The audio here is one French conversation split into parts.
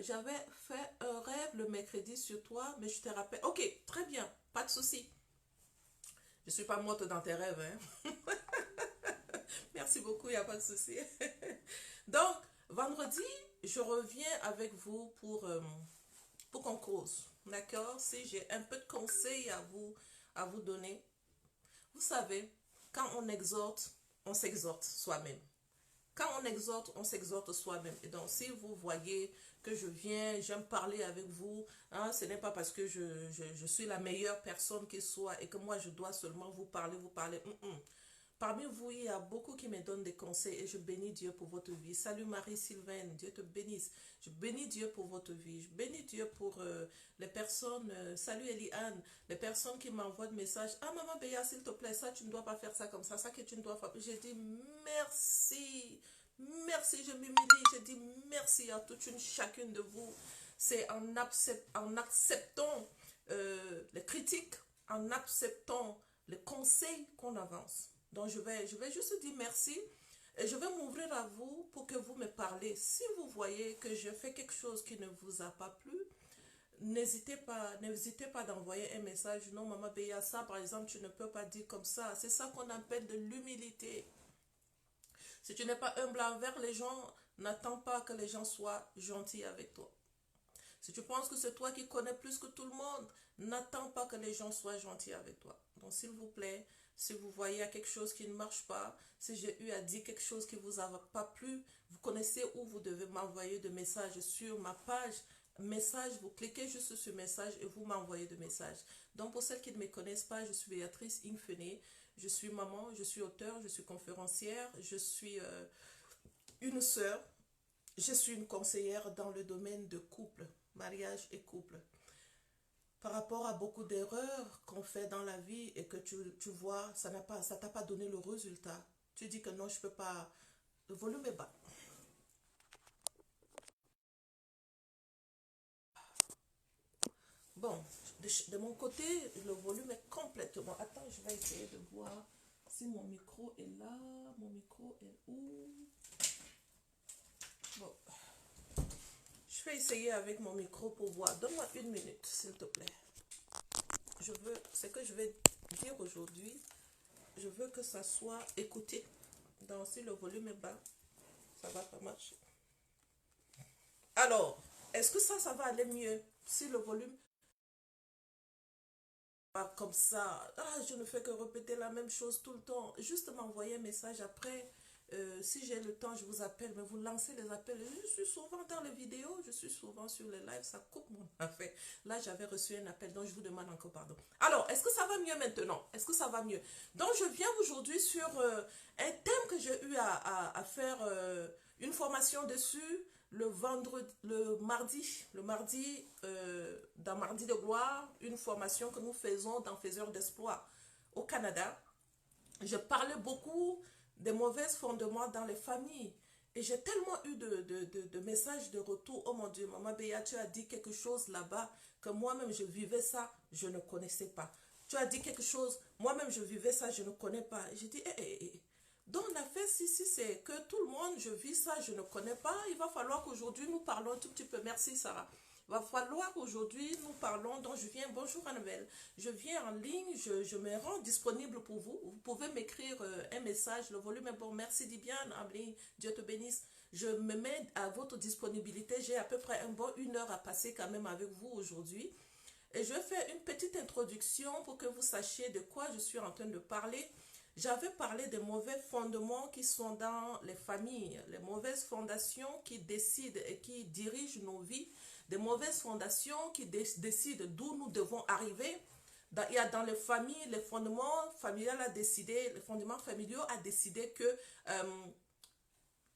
j'avais fait un rêve le mercredi sur toi, mais je te rappelle. Ok, très bien, pas de souci. Je suis pas morte dans tes rêves, hein. Merci beaucoup, il n'y a pas de souci. Donc, vendredi, je reviens avec vous pour qu'on cause. D'accord? Si j'ai un peu de conseils à vous donner. Vous savez, quand on exhorte, on s'exhorte soi-même. Quand on s'exhorte soi-même. Et donc, si vous voyez que je viens, j'aime parler avec vous, hein, ce n'est pas parce que je suis la meilleure personne qui soit et que moi, je dois seulement vous parler, vous parler. Parmi vous, il y a beaucoup qui me donnent des conseils et je bénis Dieu pour votre vie. Salut Marie-Sylvaine, Dieu te bénisse. Je bénis Dieu pour votre vie. Je bénis Dieu pour les personnes. Salut Eliane, les personnes qui m'envoient des messages. Ah maman Béa, s'il te plaît, ça tu ne dois pas faire ça comme ça que tu ne dois pas. J'ai dit merci. Merci, je m'humilie. Je dis merci à toute une chacune de vous. C'est en acceptant les critiques, en acceptant les conseils qu'on avance. Donc je vais juste dire merci et je vais m'ouvrir à vous pour que vous me parlez. Si vous voyez que je fais quelque chose qui ne vous a pas plu, n'hésitez pas d'envoyer un message. Non, maman Béa, ça par exemple, tu ne peux pas dire comme ça. C'est ça qu'on appelle de l'humilité. Si tu n'es pas humble envers les gens, n'attends pas que les gens soient gentils avec toi. Si tu penses que c'est toi qui connais plus que tout le monde, n'attends pas que les gens soient gentils avec toi. Donc, s'il vous plaît, si vous voyez quelque chose qui ne marche pas, si j'ai eu à dire quelque chose qui ne vous a pas plu, vous connaissez où vous devez m'envoyer de messages sur ma page. Message, vous cliquez juste sur message et vous m'envoyez de messages. Donc, pour celles qui ne me connaissent pas, je suis Béatrice Infené. Je suis maman, je suis auteure, je suis conférencière, je suis une sœur, je suis une conseillère dans le domaine de couple, mariage et couple. Par rapport à beaucoup d'erreurs qu'on fait dans la vie et que tu vois, ça t'a pas donné le résultat. Tu dis que non, je peux pas. Le volume est bas. Bon, de mon côté, le volume est complètement. Attends, je vais essayer de voir si mon micro est là. Mon micro est où? Bon, je vais essayer avec mon micro pour voir. Donne-moi une minute, s'il te plaît. Ce que je vais dire aujourd'hui, je veux que ça soit écouté. Donc, si le volume est bas, ça va pas marcher. Alors, est-ce que ça va aller mieux si le volume pas comme ça? Ah, je ne fais que répéter la même chose tout le temps. Juste m'envoyer un message après. Si j'ai le temps, je vous appelle, mais vous lancez les appels. Je suis souvent dans les vidéos, je suis souvent sur les lives, ça coupe mon affaire. Là, j'avais reçu un appel, donc je vous demande encore pardon. Alors, est-ce que ça va mieux maintenant? Est-ce que ça va mieux? Donc, je viens aujourd'hui sur un thème que j'ai eu à faire une formation dessus le mardi, dans Mardi de gloire, une formation que nous faisons dans Faiseurs d'espoir au Canada. Je parlais beaucoup des mauvais fondements dans les familles. Et j'ai tellement eu de messages de retour. Oh mon Dieu, maman Béa, tu as dit quelque chose là-bas que moi-même je vivais ça, je ne connaissais pas. Tu as dit quelque chose, moi-même je vivais ça, je ne connais pas. J'ai dit, donc l'affaire, si c'est que tout le monde, je vis ça, je ne connais pas, il va falloir qu'aujourd'hui nous parlons un tout petit peu. Merci Sarah. Il va falloir qu'aujourd'hui nous parlons. Donc je viens, bonjour Annabelle, je viens en ligne, je me rends disponible pour vous. Vous pouvez m'écrire un message, le volume est bon. Merci Dibiane, Amelie, Dieu te bénisse. Je me mets à votre disponibilité. J'ai à peu près une heure à passer quand même avec vous aujourd'hui. Et je vais faire une petite introduction pour que vous sachiez de quoi je suis en train de parler. J'avais parlé des mauvais fondements qui sont dans les familles, les mauvaises fondations qui décident et qui dirigent nos vies, des mauvaises fondations qui décident d'où nous devons arriver. Il y a dans les familles, les fondements familiaux a décidé, les fondements familiaux a décidé que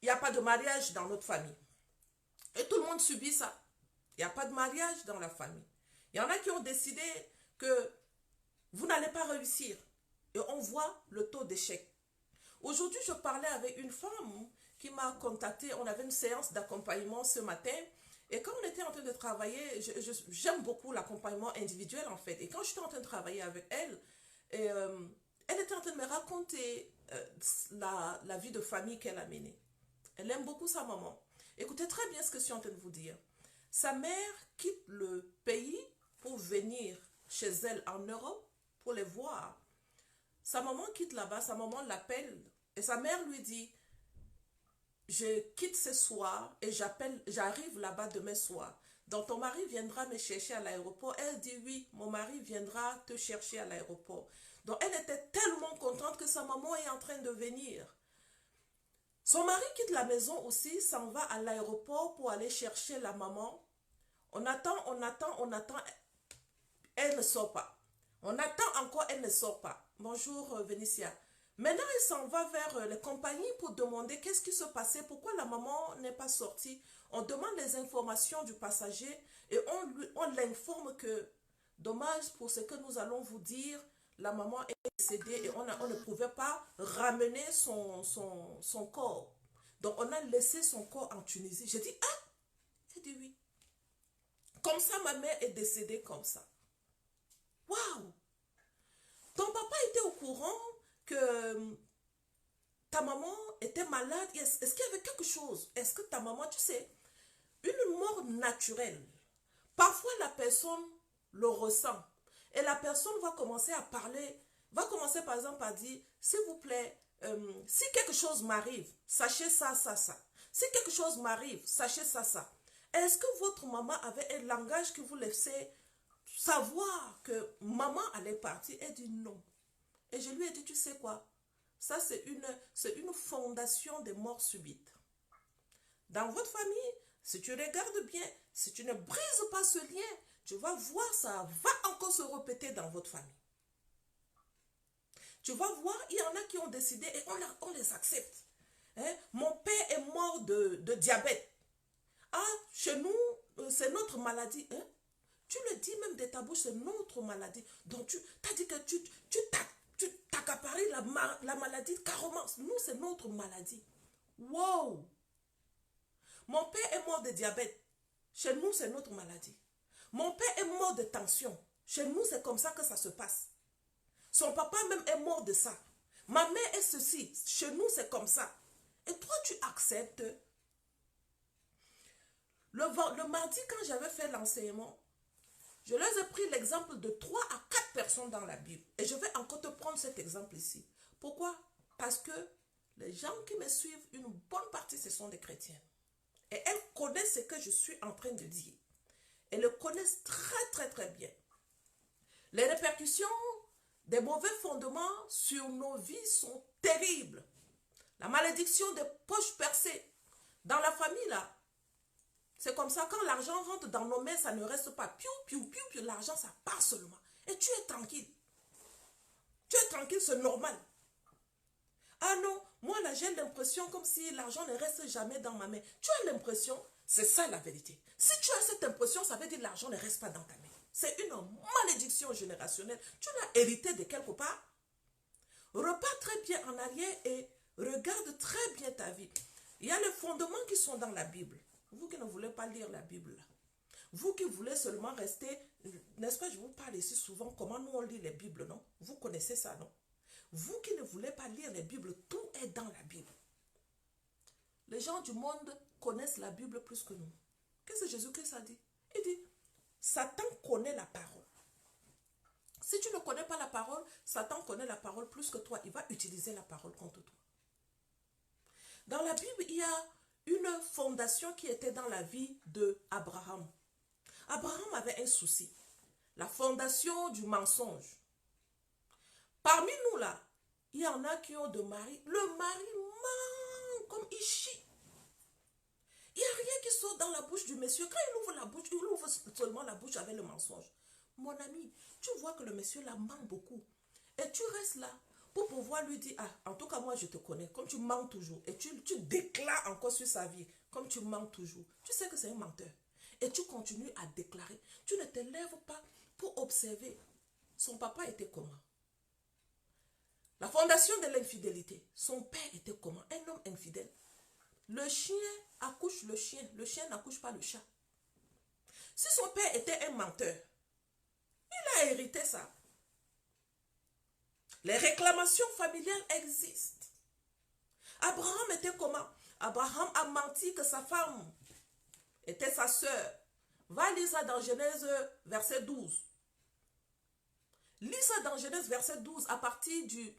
il n'y a pas de mariage dans notre famille. Et tout le monde subit ça. Il n'y a pas de mariage dans la famille. Il y en a qui ont décidé que vous n'allez pas réussir. Et on voit le taux d'échec. Aujourd'hui, je parlais avec une femme qui m'a contacté. On avait une séance d'accompagnement ce matin. Et quand on était en train de travailler, j'aime beaucoup l'accompagnement individuel en fait. Et quand j'étais en train de travailler avec elle, et, elle était en train de me raconter la vie de famille qu'elle a menée. Elle aime beaucoup sa maman. Écoutez très bien ce que je suis en train de vous dire. Sa mère quitte le pays pour venir chez elle en Europe pour les voir. Sa maman quitte là-bas, sa maman l'appelle et sa mère lui dit, je quitte ce soir et j'arrive là-bas demain soir. Donc ton mari viendra me chercher à l'aéroport. Elle dit oui, mon mari viendra te chercher à l'aéroport. Donc elle était tellement contente que sa maman est en train de venir. Son mari quitte la maison aussi, s'en va à l'aéroport pour aller chercher la maman. On attend, elle ne sort pas. On attend encore, elle ne sort pas. Bonjour Vénitia. Maintenant, il s'en va vers les compagnies pour demander qu'est-ce qui se passait, pourquoi la maman n'est pas sortie. On demande les informations du passager et on l'informe que, dommage pour ce que nous allons vous dire, la maman est décédée et on ne pouvait pas ramener son corps. Donc, on a laissé son corps en Tunisie. J'ai dit, ah! J'ai dit oui. Comme ça, ma mère est décédée comme ça. Waouh! Ton papa était au courant que ta maman était malade? Est-ce qu'il y avait quelque chose? Est-ce que ta maman, tu sais, une mort naturelle, parfois la personne le ressent et la personne va commencer à parler, va commencer par exemple à dire, s'il vous plaît, si quelque chose m'arrive, sachez ça, ça, ça. Si quelque chose m'arrive, sachez ça, ça. Est-ce que votre maman avait un langage qui vous laissait savoir que maman allait partir? Elle dit non. Et je lui ai dit, tu sais quoi? Ça, c'est une fondation des morts subites. Dans votre famille, si tu regardes bien, si tu ne brises pas ce lien, tu vas voir, ça va encore se répéter dans votre famille. Tu vas voir, il y en a qui ont décidé et on les accepte. Hein? Mon père est mort de diabète. Ah, chez nous, c'est notre maladie. Hein? Tu le dis même de ta bouche, c'est notre maladie. Donc, tu as dit que tu t'accaparais la maladie carrément. Nous, c'est notre maladie. Wow! Mon père est mort de diabète. Chez nous, c'est notre maladie. Mon père est mort de tension. Chez nous, c'est comme ça que ça se passe. Son papa même est mort de ça. Ma mère est ceci. Chez nous, c'est comme ça. Et toi, tu acceptes. Le mardi, quand j'avais fait l'enseignement, je leur ai pris l'exemple de 3 à 4 personnes dans la Bible. Et je vais encore te prendre cet exemple ici. Pourquoi? Parce que les gens qui me suivent, une bonne partie, ce sont des chrétiens. Et elles connaissent ce que je suis en train de dire. Elles le connaissent très, très, très bien. Les répercussions des mauvais fondements sur nos vies sont terribles. La malédiction des poches percées. Dans la famille, là, c'est comme ça, quand l'argent rentre dans nos mains, ça ne reste pas. Piou, piou, piou, piou, l'argent, ça part seulement. Et tu es tranquille. Tu es tranquille, c'est normal. Ah non, moi là, j'ai l'impression comme si l'argent ne reste jamais dans ma main. Tu as l'impression, c'est ça la vérité. Si tu as cette impression, ça veut dire que l'argent ne reste pas dans ta main. C'est une malédiction générationnelle. Tu l'as hérité de quelque part. Repars très bien en arrière et regarde très bien ta vie. Il y a les fondements qui sont dans la Bible. Vous qui ne voulez pas lire la Bible, là. Vous qui voulez seulement rester, n'est-ce pas, je vous parle ici souvent comment nous on lit les Bibles, non? Vous connaissez ça, non? Vous qui ne voulez pas lire les Bibles, tout est dans la Bible. Les gens du monde connaissent la Bible plus que nous. Qu'est-ce que Jésus-Christ a dit? Il dit, Satan connaît la parole. Si tu ne connais pas la parole, Satan connaît la parole plus que toi. Il va utiliser la parole contre toi. Dans la Bible, il y a une fondation qui était dans la vie d'Abraham. Abraham avait un souci. La fondation du mensonge. Parmi nous là, il y en a qui ont de mari. Le mari ment comme il chie. Il n'y a rien qui sort dans la bouche du monsieur. Quand il ouvre la bouche, il ouvre seulement la bouche avec le mensonge. Mon ami, tu vois que le monsieur là ment beaucoup. Et tu restes là pour pouvoir lui dire, ah, en tout cas moi je te connais, comme tu mens toujours. Et tu déclares encore sur sa vie, comme tu mens toujours. Tu sais que c'est un menteur. Et tu continues à déclarer. Tu ne te lèves pas pour observer. Son papa était comment? La fondation de l'infidélité. Son père était comment? Un homme infidèle. Le chien accouche le chien n'accouche pas le chat. Si son père était un menteur, il a hérité ça. Les réclamations familiales existent. Abraham était comment? Abraham a menti que sa femme était sa sœur. Va lire ça dans Genèse verset 12. Lis ça dans Genèse verset 12 à partir du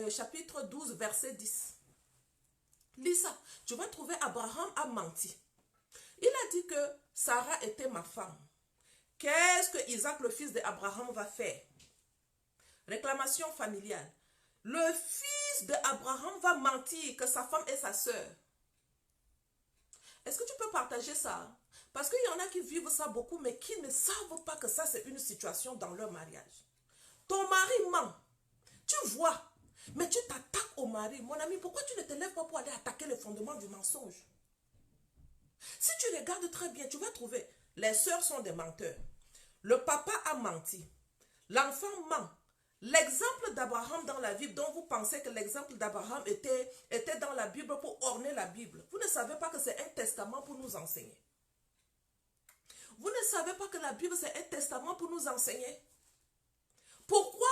chapitre 12 verset 10. Lis ça. Tu vas trouver Abraham a menti. Il a dit que Sarah était ma femme. Qu'est-ce que Isaac, le fils d'Abraham, va faire? Réclamation familiale. Le fils d'Abraham va mentir que sa femme est sa sœur. Est-ce que tu peux partager ça? Parce qu'il y en a qui vivent ça beaucoup, mais qui ne savent pas que ça, c'est une situation dans leur mariage. Ton mari ment. Tu vois, mais tu t'attaques au mari. Mon ami, pourquoi tu ne te lèves pas pour aller attaquer le fondement du mensonge? Si tu regardes très bien, tu vas trouver, les sœurs sont des menteurs. Le papa a menti. L'enfant ment. L'exemple d'Abraham dans la Bible, dont vous pensez que l'exemple d'Abraham était dans la Bible pour orner la Bible, vous ne savez pas que c'est un testament pour nous enseigner. Vous ne savez pas que la Bible, c'est un testament pour nous enseigner. Pourquoi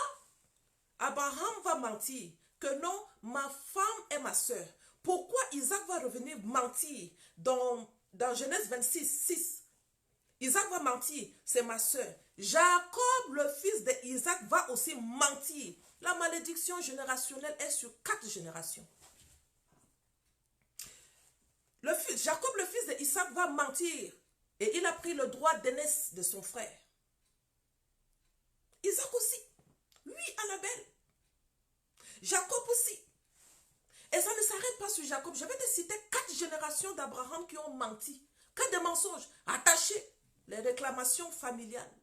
Abraham va mentir que non, ma femme est ma soeur? Pourquoi Isaac va revenir mentir dans Genèse 26, 6? Isaac va mentir, c'est ma soeur. Jacob, le fils d'Isaac, va aussi mentir. La malédiction générationnelle est sur 4 générations. Jacob, le fils d'Isaac, va mentir. Et il a pris le droit d'aînesse de son frère. Isaac aussi. Lui, Annabelle. Jacob aussi. Et ça ne s'arrête pas sur Jacob. Je vais te citer 4 générations d'Abraham qui ont menti. 4 de mensonges attachés. Les réclamations familiales.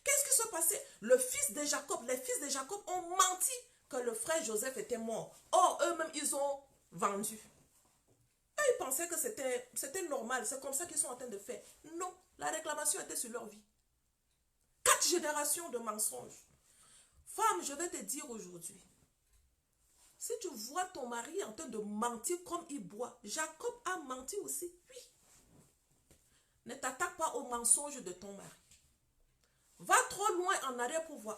Qu'est-ce qui se passait? Les fils de Jacob ont menti que le frère Joseph était mort. Or, eux-mêmes, ils ont vendu. Eux, ils pensaient que c'était normal. C'est comme ça qu'ils sont en train de faire. Non, la réclamation était sur leur vie. 4 générations de mensonges. Femme, je vais te dire aujourd'hui, si tu vois ton mari en train de mentir comme il boit, Jacob a menti aussi, oui. Ne t'attaque pas au mensonge de ton mari. Va trop loin en arrière pour voir.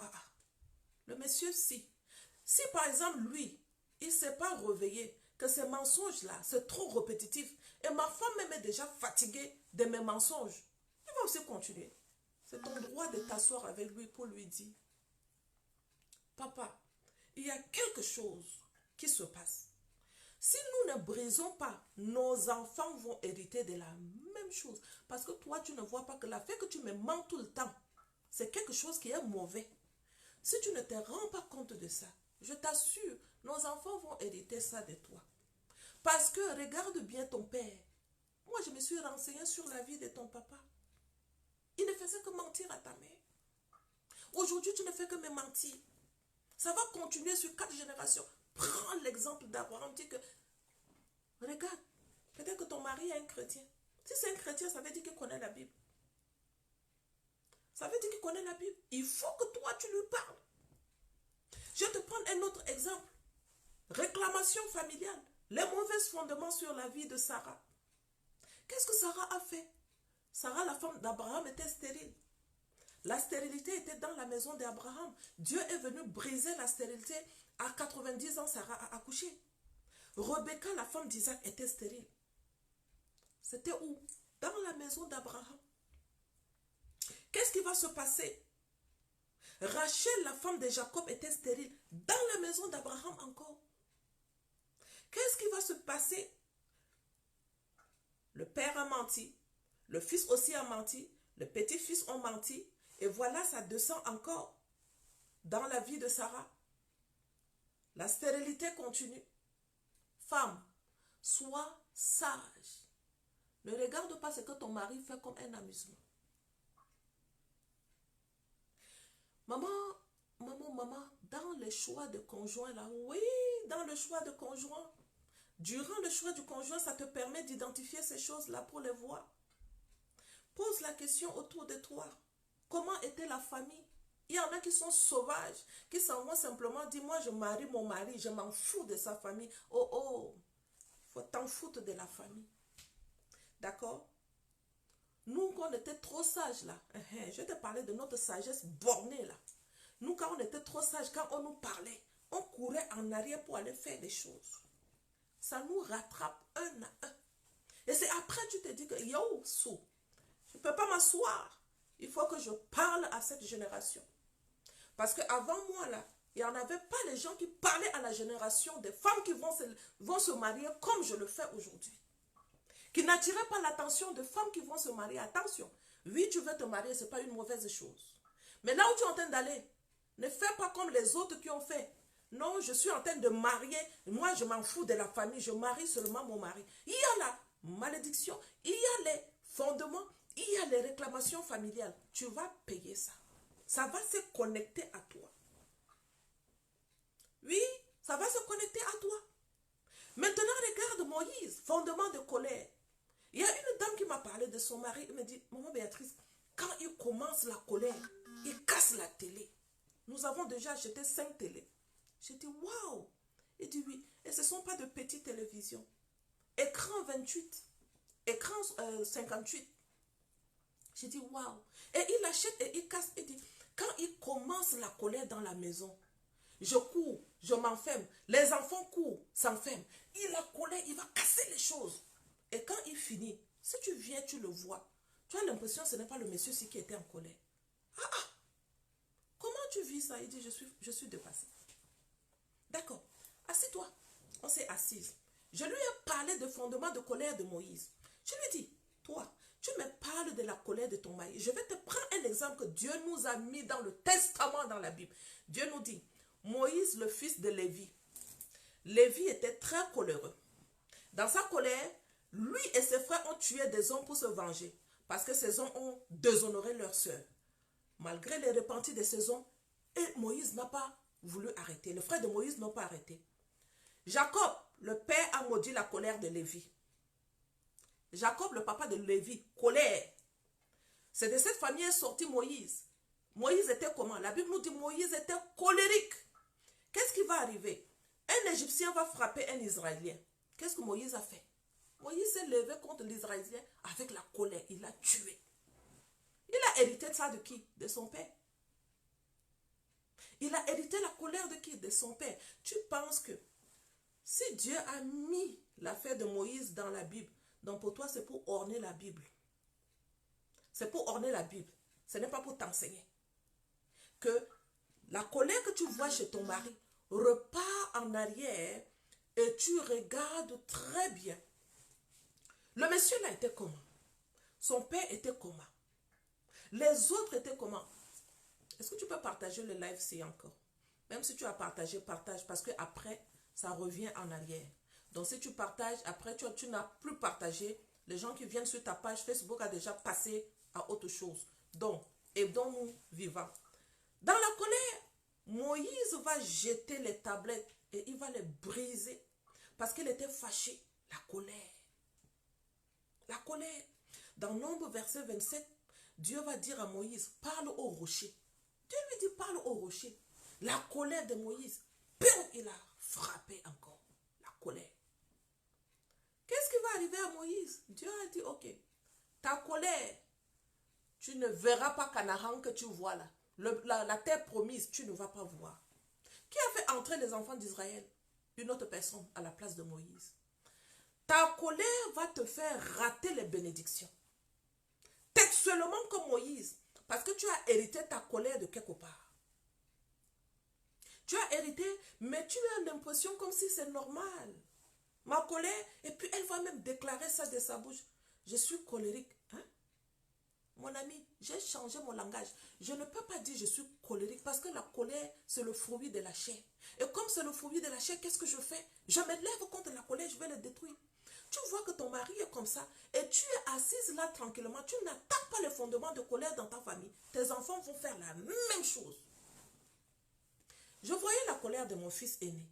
Le monsieur, si par exemple, lui, il ne s'est pas réveillé, que ces mensonges-là, c'est trop répétitif, et ma femme même est déjà fatiguée de mes mensonges, il va aussi continuer. C'est ton droit de t'asseoir avec lui pour lui dire, papa, il y a quelque chose qui se passe. Si nous ne brisons pas, nos enfants vont hériter de la même chose. Parce que toi, tu ne vois pas que la fait que tu me mens tout le temps, c'est quelque chose qui est mauvais. Si tu ne te rends pas compte de ça, je t'assure, nos enfants vont hériter ça de toi. Parce que regarde bien ton père. Moi, je me suis renseignée sur la vie de ton papa. Il ne faisait que mentir à ta mère. Aujourd'hui, tu ne fais que me mentir. Ça va continuer sur 4 générations. Prends l'exemple d'Abraham, dis que, regarde, peut-être que ton mari est un chrétien. Si c'est un chrétien, ça veut dire qu'il connaît la Bible. Ça veut dire qu'il connaît la Bible. Il faut que toi, tu lui parles. Je vais te prendre un autre exemple. Réclamation familiale. Les mauvais fondements sur la vie de Sarah. Qu'est-ce que Sarah a fait? Sarah, la femme d'Abraham, était stérile. La stérilité était dans la maison d'Abraham. Dieu est venu briser la stérilité. À 90 ans, Sarah a accouché. Rebecca, la femme d'Isaac, était stérile. C'était où? Dans la maison d'Abraham. Qu'est-ce qui va se passer? Rachel, la femme de Jacob, était stérile. Dans la maison d'Abraham encore. Qu'est-ce qui va se passer? Le père a menti. Le fils aussi a menti. Le petit-fils ont menti. Et voilà, ça descend encore dans la vie de Sarah. La stérilité continue. Femme, sois sage. Ne regarde pas ce que ton mari fait comme un amusement. Maman, dans le choix de conjoint là, oui, dans le choix de conjoint. Durant le choix du conjoint, ça te permet d'identifier ces choses-là pour les voir. Pose la question autour de toi. Comment était la famille? Il y en a qui sont sauvages, qui s'en vont simplement dire, moi je marie mon mari, je m'en fous de sa famille. Oh, il faut t'en foutre de la famille. D'accord? Nous, quand on était trop sages là, je vais te parler de notre sagesse bornée là. Nous, quand on était trop sages, quand on nous parlait, on courait en arrière pour aller faire des choses. Ça nous rattrape un à un. Et c'est après tu te dis que, yo, je ne peux pas m'asseoir. Il faut que je parle à cette génération. Parce qu'avant moi, là, il n'y en avait pas les gens qui parlaient à la génération des femmes qui vont se marier comme je le fais aujourd'hui. Qui n'attiraient pas l'attention de femmes qui vont se marier. Attention, oui, tu veux te marier, ce n'est pas une mauvaise chose. Mais là où tu es en train d'aller, ne fais pas comme les autres qui ont fait. Non, je suis en train de marier. Moi, je m'en fous de la famille. Je marie seulement mon mari. Il y a la malédiction. Il y a les fondements. Il y a les réclamations familiales. Tu vas payer ça. Ça va se connecter à toi. Oui, ça va se connecter à toi. Maintenant, regarde Moïse, fondement de colère. Il y a une dame qui m'a parlé de son mari. Elle me dit, maman Béatrice, quand il commence la colère, il casse la télé. Nous avons déjà acheté 5 télés. J'ai dit, waouh. Il dit oui. Et ce ne sont pas de petites télévisions. Écran 28. Écran 58. J'ai dit, waouh. Et il achète et il casse. Il dit, quand il commence la colère dans la maison, je cours, je m'enferme. Les enfants courent, s'enferment. Il a colère, il va casser les choses. Et quand il finit, si tu viens, tu le vois. Tu as l'impression que ce n'est pas le monsieur-ci qui était en colère. Comment tu vis ça? Il dit, je suis dépassé. D'accord. Assis-toi. On s'est assise. Je lui ai parlé de fondement de colère de Moïse. Je lui ai dit, toi, tu me parles de la colère de ton mari. Je vais te prendre un exemple que Dieu nous a mis dans le testament, dans la Bible. Dieu nous dit, Moïse, le fils de Lévi. Lévi était très coléreux. Dans sa colère, lui et ses frères ont tué des hommes pour se venger. Parce que ces hommes ont déshonoré leur sœur. Malgré les repentis de ces hommes, et Moïse n'a pas voulu arrêter. Les frères de Moïse n'ont pas arrêté. Jacob, le père, a maudit la colère de Lévi. Jacob, le papa de Lévi, colère. C'est de cette famille est sorti Moïse. Moïse était comment? La Bible nous dit Moïse était colérique. Qu'est-ce qui va arriver? Un Égyptien va frapper un Israélien. Qu'est-ce que Moïse a fait? Moïse s'est levé contre l'Israélien avec la colère. Il l'a tué. Il a hérité de ça de qui? De son père. Il a hérité la colère de qui? De son père. Tu penses que si Dieu a mis l'affaire de Moïse dans la Bible, donc pour toi c'est pour orner la Bible. C'est pour orner la Bible. Ce n'est pas pour t'enseigner. Que la colère que tu vois chez ton mari repart en arrière et tu regardes très bien. Le monsieur là était comment? Son père était comment? Les autres étaient comment? Est-ce que tu peux partager le live si encore? Même si tu as partagé, partage parce que après ça revient en arrière. Donc si tu partages, après tu n'as plus partagé. Les gens qui viennent sur ta page Facebook a déjà passé à autre chose. Donc, aidons-nous vivants. Dans la colère, Moïse va jeter les tablettes et il va les briser parce qu'il était fâché. La colère. La colère. Dans Nombre verset 27, Dieu va dire à Moïse, parle au rocher. Dieu lui dit, parle au rocher. La colère de Moïse, il a frappé encore. La colère. Qu'est-ce qui va arriver à Moïse? Dieu a dit, ok, ta colère, tu ne verras pas Canaan que tu vois là. La terre promise, tu ne vas pas voir. Qui a fait entrer les enfants d'Israël? Une autre personne à la place de Moïse. Ta colère va te faire rater les bénédictions. Textuellement comme Moïse. Parce que tu as hérité ta colère de quelque part. Tu as hérité, mais tu as l'impression comme si c'est normal. Ma colère, et puis elle va même déclarer ça de sa bouche. Je suis colérique. Hein? Mon ami, j'ai changé mon langage. Je ne peux pas dire je suis colérique parce que la colère, c'est le fruit de la chair. Et comme c'est le fruit de la chair, qu'est-ce que je fais? Je me lève contre la colère, je vais le détruire. Tu vois que ton mari est comme ça et tu es assise là tranquillement. Tu n'attaques pas les fondements de colère dans ta famille. Tes enfants vont faire la même chose. Je voyais la colère de mon fils aîné.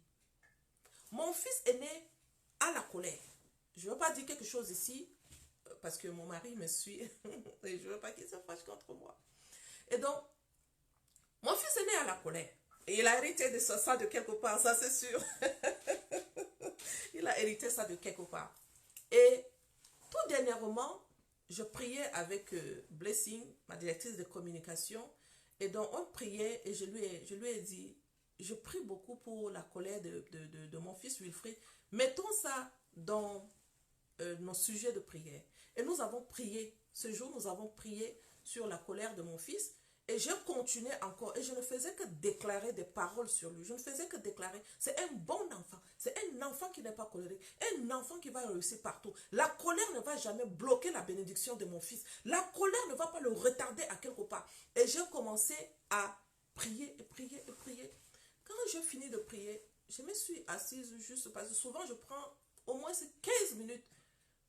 Mon fils aîné a la colère. Je ne veux pas dire quelque chose ici parce que mon mari me suit et je ne veux pas qu'il se fâche contre moi. Et donc, mon fils aîné a la colère. Et il a hérité de ça de quelque part, ça c'est sûr. Il a hérité ça de quelque part. Et tout dernièrement, je priais avec Blessing, ma directrice de communication. Et donc, on priait et je lui ai dit, je prie beaucoup pour la colère de mon fils Wilfried. Mettons ça dans nos sujets de prière. Et nous avons prié. Ce jour, nous avons prié sur la colère de mon fils. Et je continuais encore. Et je ne faisais que déclarer des paroles sur lui. Je ne faisais que déclarer. C'est un bon enfant. C'est un enfant qui n'est pas colérique. Un enfant qui va réussir partout. La colère ne va jamais bloquer la bénédiction de mon fils. La colère ne va pas le retarder à quelque part. Et j'ai commencé à prier et prier et prier. Quand j'ai fini de prier, je me suis assise juste parce que souvent je prends au moins 15 minutes.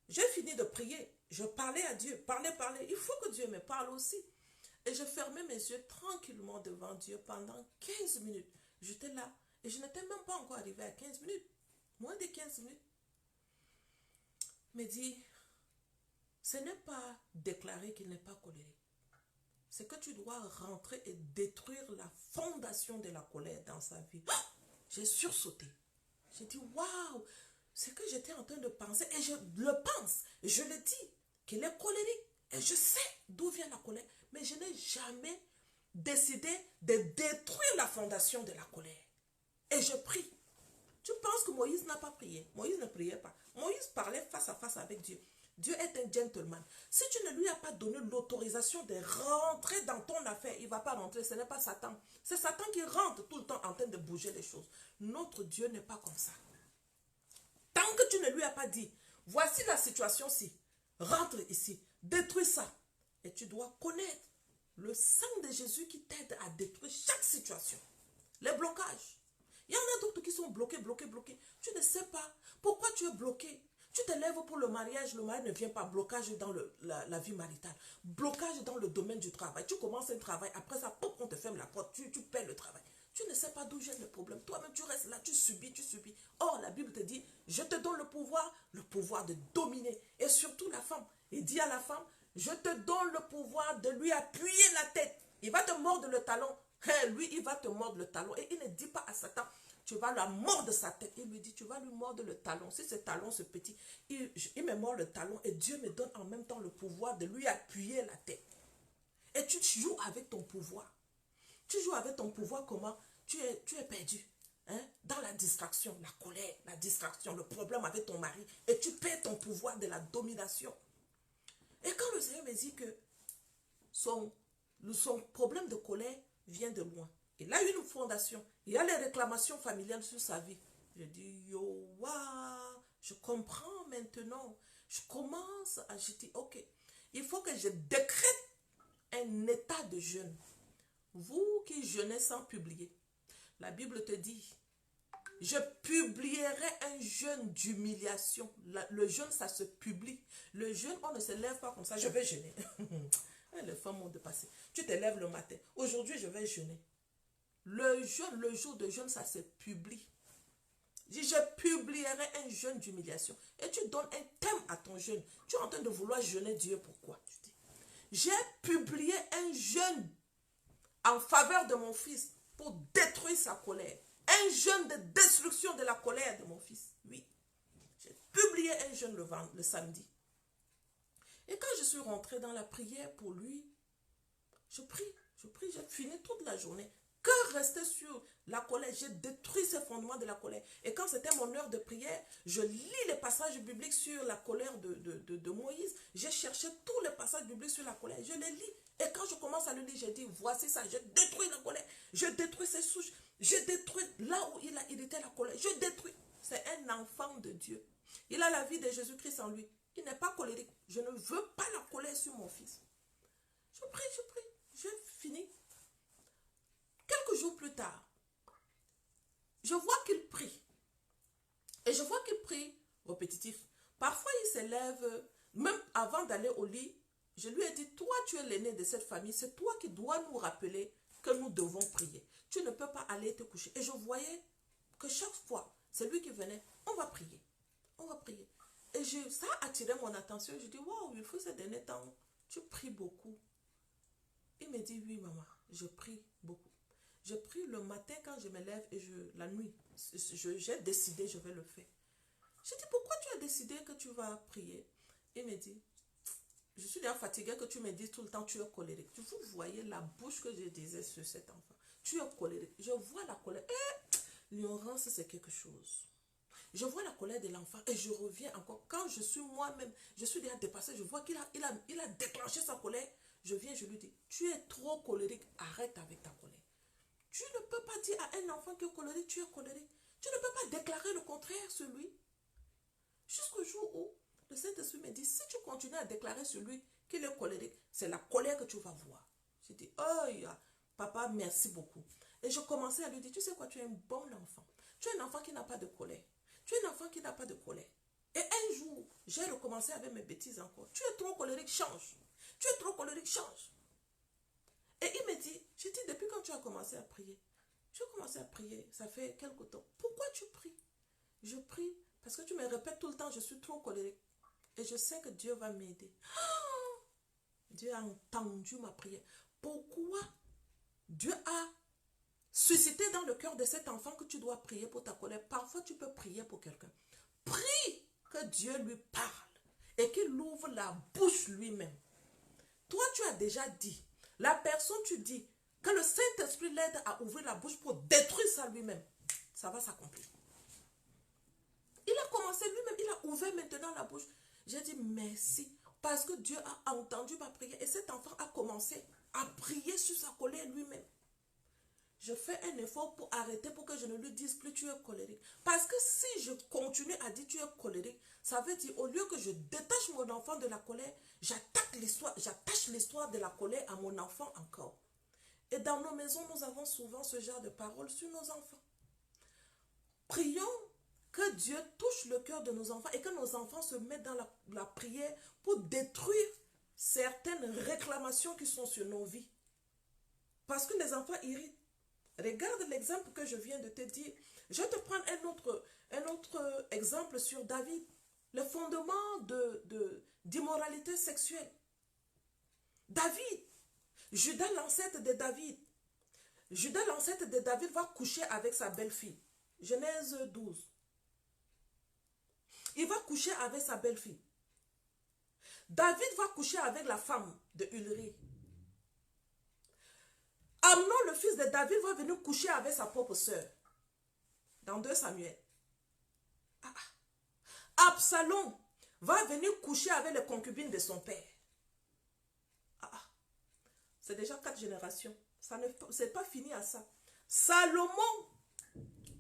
J'ai fini de prier. Je parlais à Dieu. Parler. Il faut que Dieu me parle aussi. Et je fermais mes yeux tranquillement devant Dieu pendant 15 minutes. J'étais là et je n'étais même pas encore arrivée à 15 minutes. Moins de 15 minutes. Il me dit, ce n'est pas déclarer qu'il n'est pas colérique. C'est que tu dois rentrer et détruire la fondation de la colère dans sa vie. Ah! J'ai sursauté. J'ai dit, waouh, c'est que j'étais en train de penser et je le pense. Et je le dis, qu'il est colérique. Et je sais d'où vient la colère. Mais je n'ai jamais décidé de détruire la fondation de la colère. Et je prie. Tu penses que Moïse n'a pas prié? Moïse ne priait pas. Moïse parlait face à face avec Dieu. Dieu est un gentleman. Si tu ne lui as pas donné l'autorisation de rentrer dans ton affaire, il ne va pas rentrer. Ce n'est pas Satan. C'est Satan qui rentre tout le temps en train de bouger les choses. Notre Dieu n'est pas comme ça. Tant que tu ne lui as pas dit, voici la situation-ci, rentre ici, détruis ça. Et tu dois connaître le sang de Jésus qui t'aide à détruire chaque situation. Les blocages. Il y en a d'autres qui sont bloqués. Tu ne sais pas pourquoi tu es bloqué. Tu te lèves pour le mariage ne vient pas. Blocage dans la vie maritale. Blocage dans le domaine du travail. Tu commences un travail, après ça, pop, on te ferme la porte, tu perds le travail. Tu ne sais pas d'où viennent les problèmes. Toi-même, tu restes là, tu subis. Or, la Bible te dit, je te donne le pouvoir de dominer. Et surtout la femme. Il dit à la femme, je te donne le pouvoir de lui appuyer la tête. Il va te mordre le talon. Lui, il va te mordre le talon. Et il ne dit pas à Satan, tu vas la mordre sa tête. Il lui dit, tu vas lui mordre le talon. Si ce talon, ce petit, il me mord le talon. Et Dieu me donne en même temps le pouvoir de lui appuyer la tête. Et tu joues avec ton pouvoir. Tu joues avec ton pouvoir comment? Tu es perdu. Dans la distraction, la colère, la distraction, le problème avec ton mari. Et tu perds ton pouvoir de la domination. Et quand le Seigneur me dit que son problème de colère vient de loin. Il a une fondation. Il y a les réclamations familiales sur sa vie. Je dis, yo, waouh, je comprends maintenant. Je commence à, je dis, ok, il faut que je décrète un état de jeûne. Vous qui jeûnez sans publier, la Bible te dit, je publierai un jeûne d'humiliation. Le jeûne, ça se publie. Le jeûne, on ne se lève pas comme ça, je vais jeûner. Les femmes ont dépassé. Tu te lèves le matin. Aujourd'hui, je vais jeûner. Le jeûne, le jour de jeûne, ça se publie. Je publierai un jeûne d'humiliation. Et tu donnes un thème à ton jeûne. Tu es en train de vouloir jeûner Dieu. Pourquoi? Tu dis, j'ai publié un jeûne en faveur de mon fils pour détruire sa colère. Un jeûne de destruction de la colère de mon fils. Oui. J'ai publié un jeûne le samedi. Et quand je suis rentrée dans la prière pour lui, je prie, j'ai fini toute la journée. Que rester sur la colère, j'ai détruit ces fondements de la colère. Et quand c'était mon heure de prière, je lis les passages bibliques sur la colère de Moïse. J'ai cherché tous les passages bibliques sur la colère, je les lis. Et quand je commence à le lire, j'ai dit, voici ça, je détruis la colère, je détruis ses souches, je détruis là où il a irrité la colère, je détruis. C'est un enfant de Dieu. Il a la vie de Jésus-Christ en lui. Il n'est pas colérique. Je ne veux pas la colère sur mon fils. Je prie. Je finis. Quelques jours plus tard, je vois qu'il prie. Et je vois qu'il prie répétitif. Parfois, il se lève, même avant d'aller au lit, je lui ai dit, toi, tu es l'aîné de cette famille, c'est toi qui dois nous rappeler que nous devons prier. Tu ne peux pas aller te coucher. Et je voyais que chaque fois, c'est lui qui venait, on va prier. Et ça a attiré mon attention. Je dis, waouh, il faut ces derniers temps, tu pries beaucoup. Il me dit, oui, maman, je prie beaucoup. Je prie le matin quand je me lève et la nuit. J'ai décidé, je vais le faire. Je dis, pourquoi tu as décidé que tu vas prier? Il me dit, je suis déjà fatiguée que tu me dises tout le temps, tu es colérique. Vous voyez la bouche que je disais sur cet enfant. Tu es colérique. Je vois la colère. L'ignorance, c'est quelque chose. Je vois la colère de l'enfant et je reviens encore. Quand je suis moi-même, je suis déjà dépassée, je vois qu'il a déclenché sa colère. Je viens, je lui dis, tu es trop colérique, arrête avec ta colère. Tu ne peux pas dire à un enfant qui est colérique, tu es colérique. Tu ne peux pas déclarer le contraire sur lui. Jusqu'au jour où le Saint-Esprit me dit, si tu continues à déclarer sur lui qu'il est colérique, c'est la colère que tu vas voir. Je dis, oh, papa, merci beaucoup. Et je commençais à lui dire, tu sais quoi, tu es un bon enfant. Tu es un enfant qui n'a pas de colère. Tu es un enfant qui n'a pas de colère. Et un jour, j'ai recommencé avec mes bêtises encore. Tu es trop colérique, change. Tu es trop colérique, change. Et il me dit, je dis, depuis quand tu as commencé à prier? Tu as commencé à prier, ça fait quelque temps. Pourquoi tu pries? Je prie parce que tu me répètes tout le temps, je suis trop colérique. Et je sais que Dieu va m'aider. Dieu a entendu ma prière. Pourquoi Dieu a suscité dans le cœur de cet enfant que tu dois prier pour ta colère? Parfois, tu peux prier pour quelqu'un. Prie que Dieu lui parle et qu'il ouvre la bouche lui-même. Toi, tu as déjà dit, la personne, tu dis, que le Saint-Esprit l'aide à ouvrir la bouche pour détruire ça lui-même. Ça va s'accomplir. Il a commencé lui-même, il a ouvert maintenant la bouche. J'ai dit merci parce que Dieu a entendu ma prière et cet enfant a commencé à prier sur sa colère lui-même. Je fais un effort pour arrêter, pour que je ne lui dise plus tu es colérique. Parce que si je continue à dire tu es colérique, ça veut dire au lieu que je détache mon enfant de la colère, j'attache l'histoire de la colère à mon enfant encore. Et dans nos maisons, nous avons souvent ce genre de paroles sur nos enfants. Prions que Dieu touche le cœur de nos enfants et que nos enfants se mettent dans la prière pour détruire certaines réclamations qui sont sur nos vies. Parce que les enfants irritent. Regarde l'exemple que je viens de te dire. Je vais te prendre un autre exemple sur David. Le fondement d'immoralité sexuelle. David, Judas, l'ancêtre de David. Judas, l'ancêtre de David, va coucher avec sa belle-fille. Genèse 12. Il va coucher avec sa belle-fille. David va coucher avec la femme de Ulri. Amnon, le fils de David, va venir coucher avec sa propre sœur. Dans 2 Samuel. Absalom va venir coucher avec les concubines de son père. C'est déjà 4 générations. Ça n'est pas fini à ça. Salomon,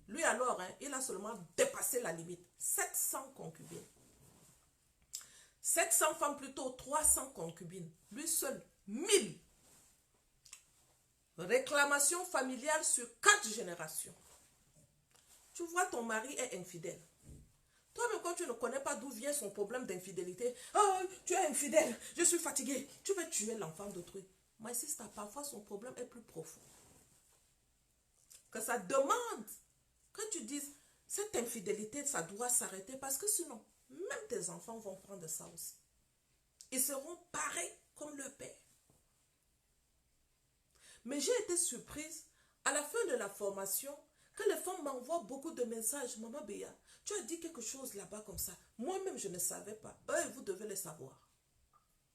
lui alors, il a seulement dépassé la limite. 700 concubines. 700 femmes plutôt, 300 concubines. Lui seul, 1000. Réclamation familiale sur 4 générations. Tu vois, ton mari est infidèle. Toi-même, quand tu ne connais pas d'où vient son problème d'infidélité, oh, tu es infidèle, je suis fatigué, tu veux tuer l'enfant d'autrui. Mais si ça, parfois son problème est plus profond. Que ça demande que tu dises, cette infidélité, ça doit s'arrêter parce que sinon, même tes enfants vont prendre ça aussi. Ils seront pareils comme leur père. Mais j'ai été surprise à la fin de la formation que les femmes m'envoient beaucoup de messages. Maman Béa, tu as dit quelque chose là-bas comme ça. Moi-même, je ne savais pas. Eux, vous devez le savoir.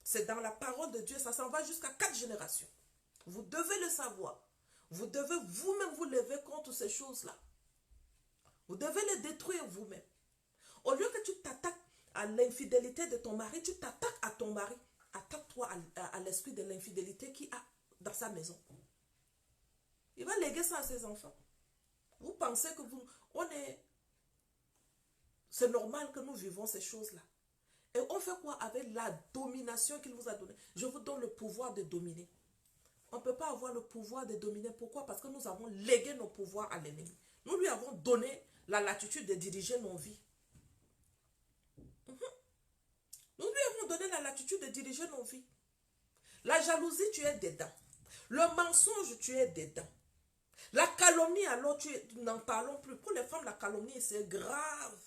C'est dans la parole de Dieu, ça s'en va jusqu'à 4 générations. Vous devez le savoir. Vous devez vous-même vous lever contre ces choses-là. Vous devez les détruire vous-même. Au lieu que tu t'attaques à l'infidélité de ton mari, tu t'attaques à ton mari. Attaque-toi à l'esprit de l'infidélité qu'il a dans sa maison. Il va léguer ça à ses enfants. Vous pensez que c'est normal que nous vivons ces choses-là. Et on fait quoi avec la domination qu'il vous a donnée? Je vous donne le pouvoir de dominer. On ne peut pas avoir le pouvoir de dominer. Pourquoi? Parce que nous avons légué nos pouvoirs à l'ennemi. Nous lui avons donné la latitude de diriger nos vies. Nous lui avons donné la latitude de diriger nos vies. La jalousie, tu es dedans. Le mensonge, tu es dedans. La calomnie, alors, nous n'en parlons plus. Pour les femmes, la calomnie, c'est grave.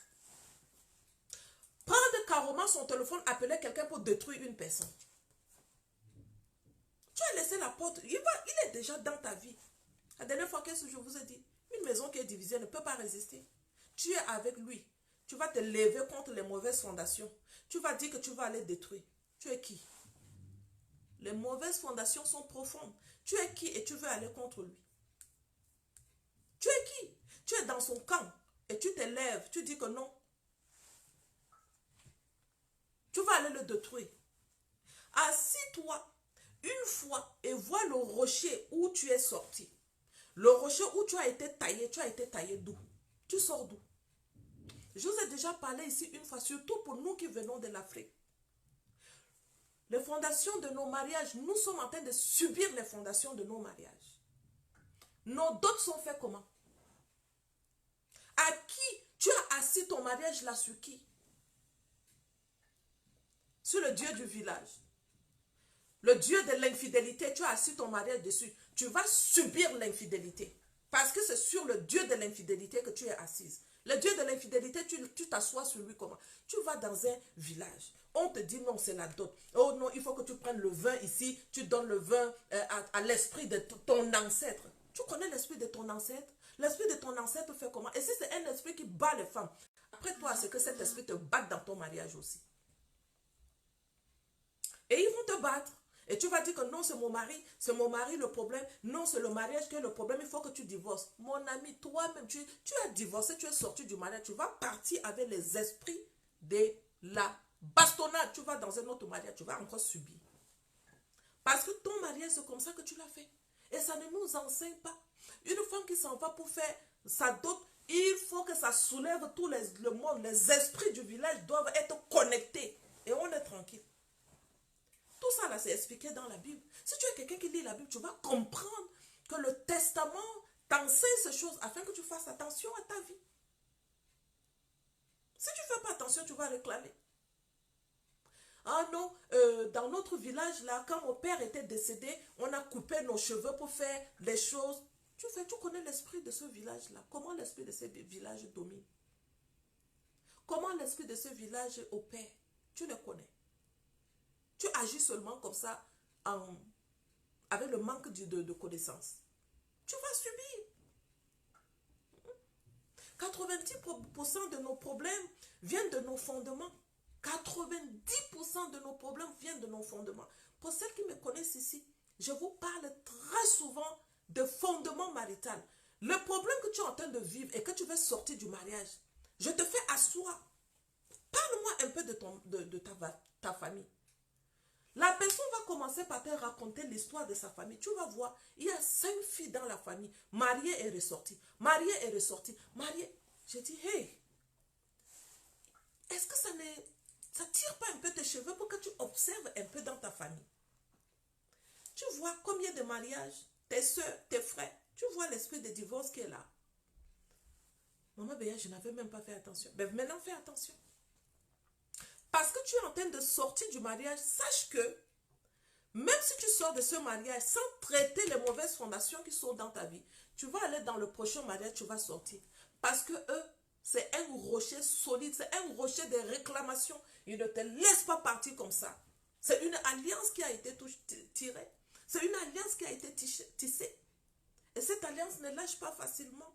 Prendre carrément son téléphone, appeler quelqu'un pour détruire une personne. Tu as laissé la porte, il est déjà dans ta vie. La dernière fois, qu'est-ce que je vous ai dit? Une maison qui est divisée ne peut pas résister. Tu es avec lui. Tu vas te lever contre les mauvaises fondations. Tu vas dire que tu vas aller détruire. Tu es qui? Les mauvaises fondations sont profondes. Tu es qui et tu veux aller contre lui? Tu es qui? Tu es dans son camp. et tu t'élèves, tu dis que non, tu vas aller le détruire. Assis-toi une fois et vois le rocher où tu es sorti. Le rocher où tu as été taillé d'où? Tu sors d'où? Je vous ai déjà parlé ici une fois, surtout pour nous qui venons de l'Afrique. Les fondations de nos mariages, nous sommes en train de subir les fondations de nos mariages. Nos dots sont faits comment? À qui tu as assis ton mariage là, sur qui? Sur le Dieu du village. Le Dieu de l'infidélité, tu as assis ton mariage dessus. Tu vas subir l'infidélité. Parce que c'est sur le Dieu de l'infidélité que tu es assise. Le Dieu de l'infidélité, tu t'assois sur lui comment? Tu vas dans un village. On te dit non, c'est la dot. Oh non, il faut que tu prennes le vin ici. Tu donnes le vin à l'esprit de ton ancêtre. Tu connais l'esprit de ton ancêtre? L'esprit de ton ancêtre fait comment? Et si c'est un esprit qui bat les femmes, après toi, c'est que cet esprit te batte dans ton mariage aussi. Et ils vont te battre. Et tu vas dire que non, c'est mon mari le problème. Non, c'est le mariage qui est le problème, il faut que tu divorces. Mon ami, toi-même, tu as divorcé, tu es sorti du mariage, tu vas partir avec les esprits de la bastonnade. Tu vas dans un autre mariage, tu vas encore subir. Parce que ton mariage, c'est comme ça que tu l'as fait. Et ça ne nous enseigne pas. Une femme qui s'en va pour faire sa dot, il faut que ça soulève tout le monde. Les esprits du village doivent être connectés. Et on est tranquille. Tout ça là, c'est expliqué dans la Bible. Si tu es quelqu'un qui lit la Bible, tu vas comprendre que le testament t'enseigne ces choses afin que tu fasses attention à ta vie. Si tu ne fais pas attention, tu vas réclamer. Ah non, dans notre village là, quand mon père était décédé, on a coupé nos cheveux pour faire les choses. Tu connais l'esprit de ce village là. Comment l'esprit de ce village domine? Comment l'esprit de ce village opère? Tu le connais. Tu agis seulement comme ça, avec le manque de connaissances. Tu vas subir. 90% de nos problèmes viennent de nos fondements. 90% de nos problèmes viennent de nos fondements. Pour celles qui me connaissent ici, je vous parle très souvent de fondement marital. Le problème que tu es en train de vivre et que tu veux sortir du mariage, je te fais asseoir. Parle-moi un peu de ta famille. La personne va commencer par te raconter l'histoire de sa famille. Tu vas voir, il y a 5 filles dans la famille. Mariée et ressortie. Mariée et ressortie. Mariée. Je dis, hey, est-ce que ça tire pas un peu tes cheveux pour que tu observes un peu dans ta famille? Tu vois combien de mariages, tes soeurs, tes frères, tu vois l'esprit de divorce qui est là. Maman Béa, je n'avais même pas fait attention. Mais maintenant, fais attention. Parce que tu es en train de sortir du mariage, sache que même si tu sors de ce mariage sans traiter les mauvaises fondations qui sont dans ta vie, tu vas aller dans le prochain mariage, tu vas sortir. Parce que eux, c'est un rocher solide, c'est un rocher de réclamation. Ils ne te laissent pas partir comme ça. C'est une alliance qui a été tirée. C'est une alliance qui a été tissée. Et cette alliance ne lâche pas facilement.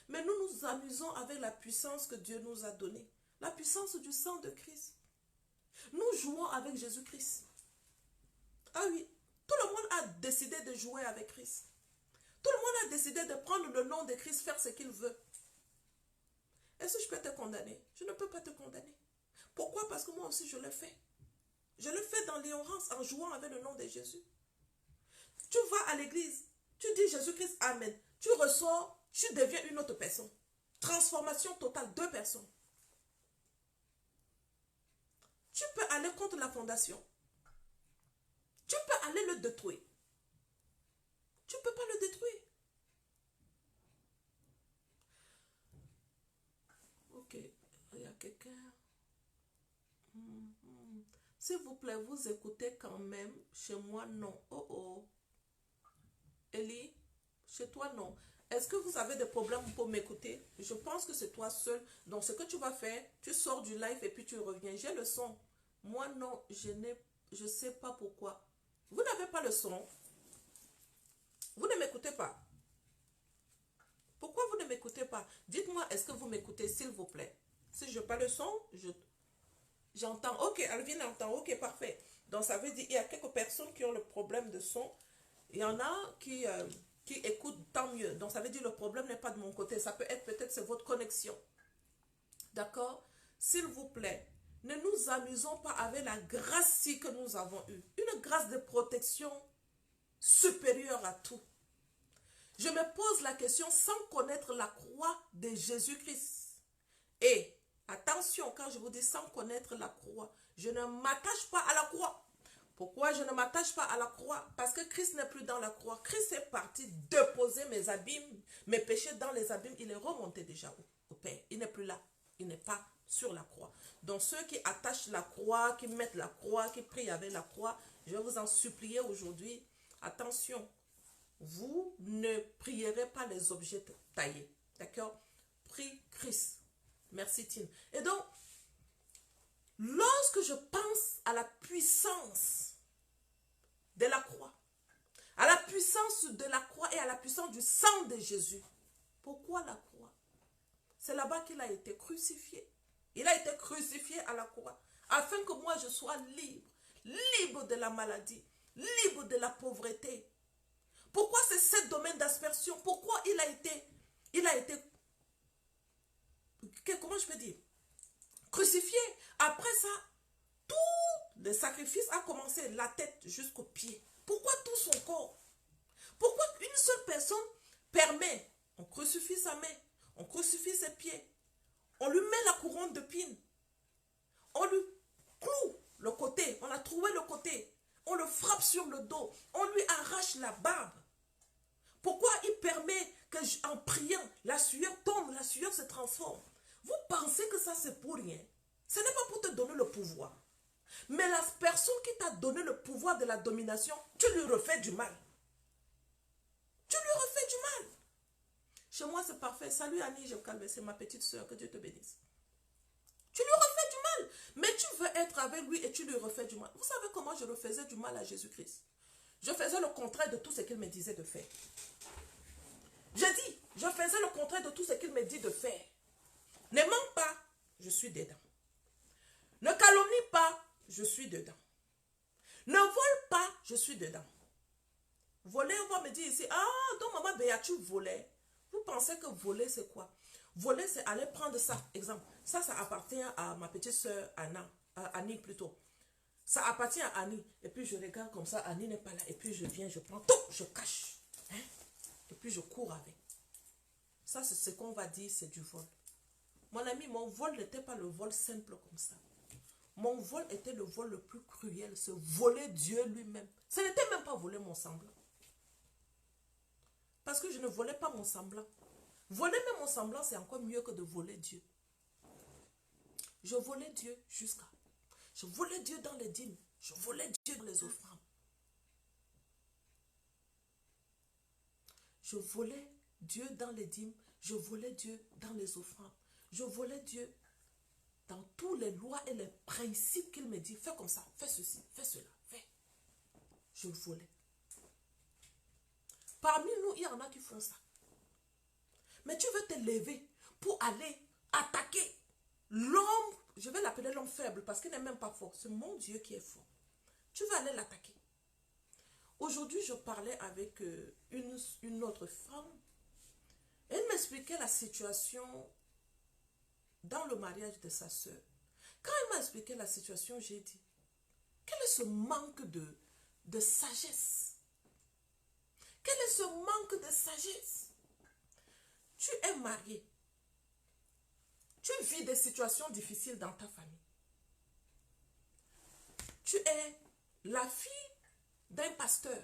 Mais nous nous amusons avec la puissance que Dieu nous a donnée. La puissance du sang de Christ. Nous jouons avec Jésus-Christ. Ah oui, tout le monde a décidé de jouer avec Christ. Tout le monde a décidé de prendre le nom de Christ, faire ce qu'il veut. Est-ce que je peux te condamner? Je ne peux pas te condamner. Pourquoi? Parce que moi aussi je le fais. Je le fais dans l'ignorance en jouant avec le nom de Jésus. Tu vas à l'église, tu dis Jésus-Christ, Amen. Tu ressors, tu deviens une autre personne. Transformation totale, 2 personnes. Tu peux aller contre la fondation. Tu peux aller le détruire. Tu ne peux pas le détruire. Ok, il y a quelqu'un. S'il vous plaît, vous écoutez quand même. Chez moi, non. Oh oh. Ellie, chez toi, non. Est-ce que vous avez des problèmes pour m'écouter? Je pense que c'est toi seul. Donc, ce que tu vas faire, tu sors du live et puis tu reviens. J'ai le son. Moi, non, je ne sais pas pourquoi. Vous n'avez pas le son. Vous ne m'écoutez pas. Pourquoi vous ne m'écoutez pas? Dites-moi, est-ce que vous m'écoutez, s'il vous plaît? Si je n'ai pas le son, j'entends. Ok, Alvin entend. Ok, parfait. Donc, ça veut dire qu'il y a quelques personnes qui ont le problème de son. Il y en a qui qui écoutent, tant mieux. Donc, ça veut dire le problème n'est pas de mon côté. Ça peut être peut-être c'est votre connexion. D'accord? S'il vous plaît, ne nous amusons pas avec la grâce que nous avons eue. Une grâce de protection supérieure à tout. Je me pose la question sans connaître la croix de Jésus-Christ. Et attention, quand je vous dis sans connaître la croix, je ne m'attache pas à la croix. Pourquoi je ne m'attache pas à la croix? Parce que Christ n'est plus dans la croix. Christ est parti déposer mes abîmes, mes péchés dans les abîmes. Il est remonté déjà au Père. Il n'est plus là. Il n'est pas sur la croix. Donc ceux qui attachent la croix, qui mettent la croix, qui prient avec la croix, je vais vous en supplier aujourd'hui. Attention, vous ne prierez pas les objets taillés. D'accord? Prie Christ. Merci Tine. Et donc, lorsque je pense à la puissance de la croix, à la puissance de la croix et à la puissance du sang de Jésus, pourquoi la croix? C'est là-bas qu'il a été crucifié. Il a été crucifié à la croix, afin que moi je sois libre, libre de la maladie, libre de la pauvreté. Pourquoi c'est ce domaine d'aspersion? Pourquoi il a été, comment je peux dire, crucifié? Après ça, tout le sacrifice a commencé, la tête jusqu'aux pieds. Pourquoi tout son corps? Pourquoi une seule personne permet, on crucifie sa main, on crucifie ses pieds, on lui met la couronne d'épines, on lui cloue le côté, on a trouvé le côté, on le frappe sur le dos, on lui arrache la barbe. Pourquoi il permet qu'en priant, la sueur tombe, la sueur se transforme? Vous pensez que ça c'est pour rien? Ce n'est pas pour te donner le pouvoir. Mais la personne qui t'a donné le pouvoir de la domination, tu lui refais du mal. Tu lui refais du mal. Chez moi, c'est parfait. Salut Annie, je me calme, c'est ma petite soeur, que Dieu te bénisse. Tu lui refais du mal. Mais tu veux être avec lui et tu lui refais du mal. Vous savez comment je refaisais du mal à Jésus-Christ? Je faisais le contraire de tout ce qu'il me disait de faire. Je faisais le contraire de tout ce qu'il me dit de faire. Ne mens pas, je suis dedans. Ne calomnie pas, je suis dedans. Ne vole pas, je suis dedans. Voler, on va me dire ici, ah, donc maman Béa, tu volais. Vous pensez que voler, c'est quoi? Voler, c'est aller prendre ça. Exemple, ça appartient à ma petite soeur Annie plutôt. Ça appartient à Annie. Et puis je regarde comme ça, Annie n'est pas là. Et puis je viens, je prends tout, je cache. Hein? Et puis je cours avec. Ça, c'est ce qu'on va dire, c'est du vol. Mon ami, mon vol n'était pas le vol simple comme ça. Mon vol était le vol le plus cruel, c'est voler Dieu lui-même. Ce n'était même pas voler mon semblant. Parce que je ne volais pas mon semblant. Voler même mon semblant, c'est encore mieux que de voler Dieu. Je volais Dieu jusqu'à... Je volais Dieu dans les dîmes. Je volais Dieu dans les offrandes. Je volais Dieu dans les dîmes. Je volais Dieu dans les offrandes. Je volais Dieu dans tous les lois et les principes qu'il me dit. Fais comme ça, fais ceci, fais cela, fais. Je volais. Parmi nous, il y en a qui font ça. Mais tu veux te lever pour aller attaquer l'homme, je vais l'appeler l'homme faible parce qu'il n'est même pas fort. C'est mon Dieu qui est fort. Tu vas aller l'attaquer. Aujourd'hui, je parlais avec une autre femme. Elle m'expliquait la situation dans le mariage de sa soeur. Quand elle m'a expliqué la situation, j'ai dit, quel est ce manque de sagesse? Quel est ce manque de sagesse? Tu es marié. Tu vis des situations difficiles dans ta famille. Tu es la fille d'un pasteur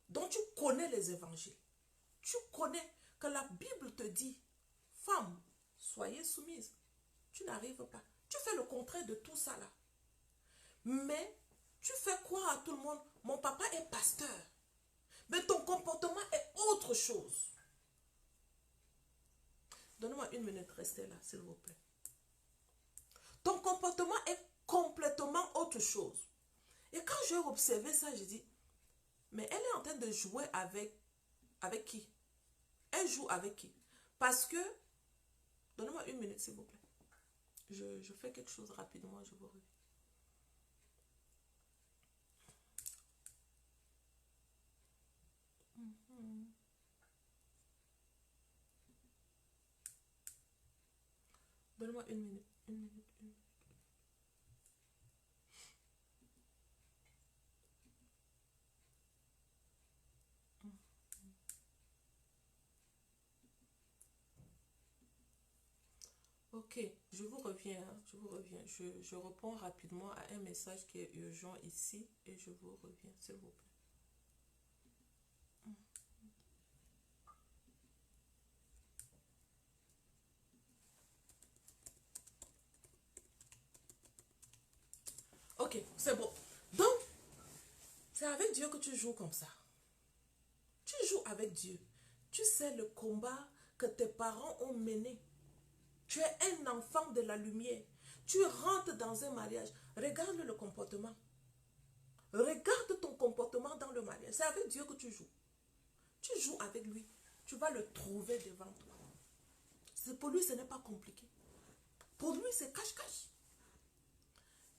dont tu connais les évangiles. Tu connais que la Bible te dit, femme, soyez soumise. Tu n'arrives pas. Tu fais le contraire de tout ça là. Mais tu fais croire à tout le monde, mon papa est pasteur. Mais ton comportement est autre chose. Donnez-moi une minute, restez là, s'il vous plaît. Ton comportement est complètement autre chose. Et quand j'ai observé ça, j'ai dit, mais elle est en train de jouer avec qui? Elle joue avec qui? Parce que, donnez-moi une minute, s'il vous plaît. Je fais quelque chose rapidement, je vous reviens. Donnez-moi une minute. Une minute. Une minute. Ok, je vous reviens, hein, je vous reviens. Je réponds rapidement à un message qui est urgent ici et je vous reviens, s'il vous plaît. Ok, c'est bon. Donc, c'est avec Dieu que tu joues comme ça. Tu joues avec Dieu. Tu sais le combat que tes parents ont mené. Tu es un enfant de la lumière. Tu rentres dans un mariage. Regarde le comportement. Regarde ton comportement dans le mariage. C'est avec Dieu que tu joues. Tu joues avec lui. Tu vas le trouver devant toi. Pour lui, ce n'est pas compliqué. Pour lui, c'est cache-cache.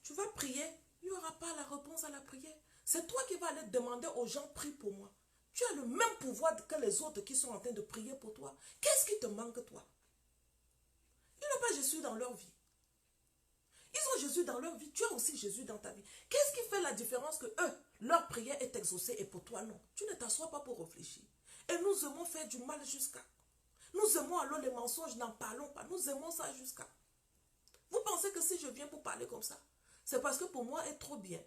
Tu vas prier, il n'y aura pas la réponse à la prière. C'est toi qui vas aller demander aux gens, prie pour moi. Tu as le même pouvoir que les autres qui sont en train de prier pour toi. Qu'est-ce qui te manque, toi? Ils n'ont pas Jésus dans leur vie. Ils ont Jésus dans leur vie. Tu as aussi Jésus dans ta vie. Qu'est-ce qui fait la différence que eux, leur prière est exaucée et pour toi, non? Tu ne t'assois pas pour réfléchir. Et nous aimons faire du mal jusqu'à. Nous aimons alors les mensonges, n'en parlons pas. Nous aimons ça jusqu'à. Vous pensez que si je viens pour parler comme ça, c'est parce que pour moi, est trop bien.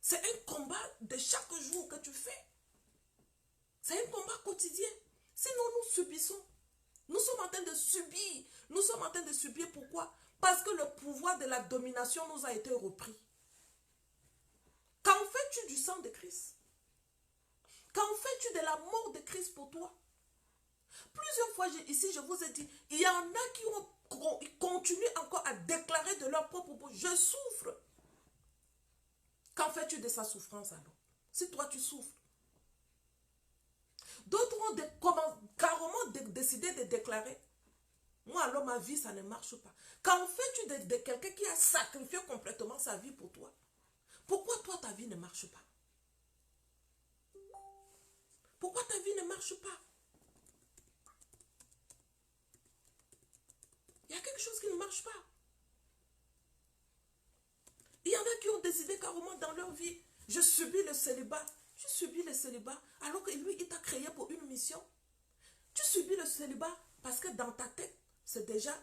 C'est un combat de chaque jour que tu fais. C'est un combat quotidien. Sinon, nous subissons. Nous sommes en train de subir. Nous sommes en train de subir pourquoi? Parce que le pouvoir de la domination nous a été repris. Qu'en fais-tu du sang de Christ? Qu'en fais-tu de la mort de Christ pour toi? Plusieurs fois ici, je vous ai dit, il y en a qui continuent encore à déclarer de leur propre bouche, je souffre. Qu'en fais-tu de sa souffrance alors? Si toi tu souffres. D'autres ont carrément décidé de déclarer, moi alors ma vie ça ne marche pas. Qu'en fais-tu de quelqu'un qui a sacrifié complètement sa vie pour toi? Pourquoi toi ta vie ne marche pas? Pourquoi ta vie ne marche pas? Il y a quelque chose qui ne marche pas. Il y en a qui ont décidé carrément dans leur vie, je subis le célibat. Tu subis le célibat alors que lui, il t'a créé pour une mission. Tu subis le célibat parce que dans ta tête, c'est déjà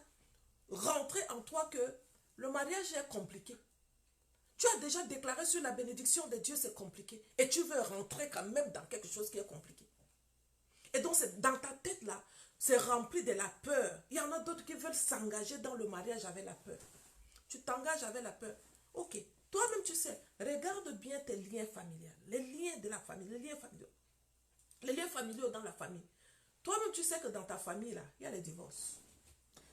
rentré en toi que le mariage est compliqué. Tu as déjà déclaré sur la bénédiction de Dieu, c'est compliqué. Et tu veux rentrer quand même dans quelque chose qui est compliqué. Et donc, dans ta tête là, c'est rempli de la peur. Il y en a d'autres qui veulent s'engager dans le mariage avec la peur. Tu t'engages avec la peur. Ok, toi-même tu sais, regarde bien tes liens familiaux, les liens de la famille, les liens familiaux dans la famille. Toi-même tu sais que dans ta famille là, il y a les divorces.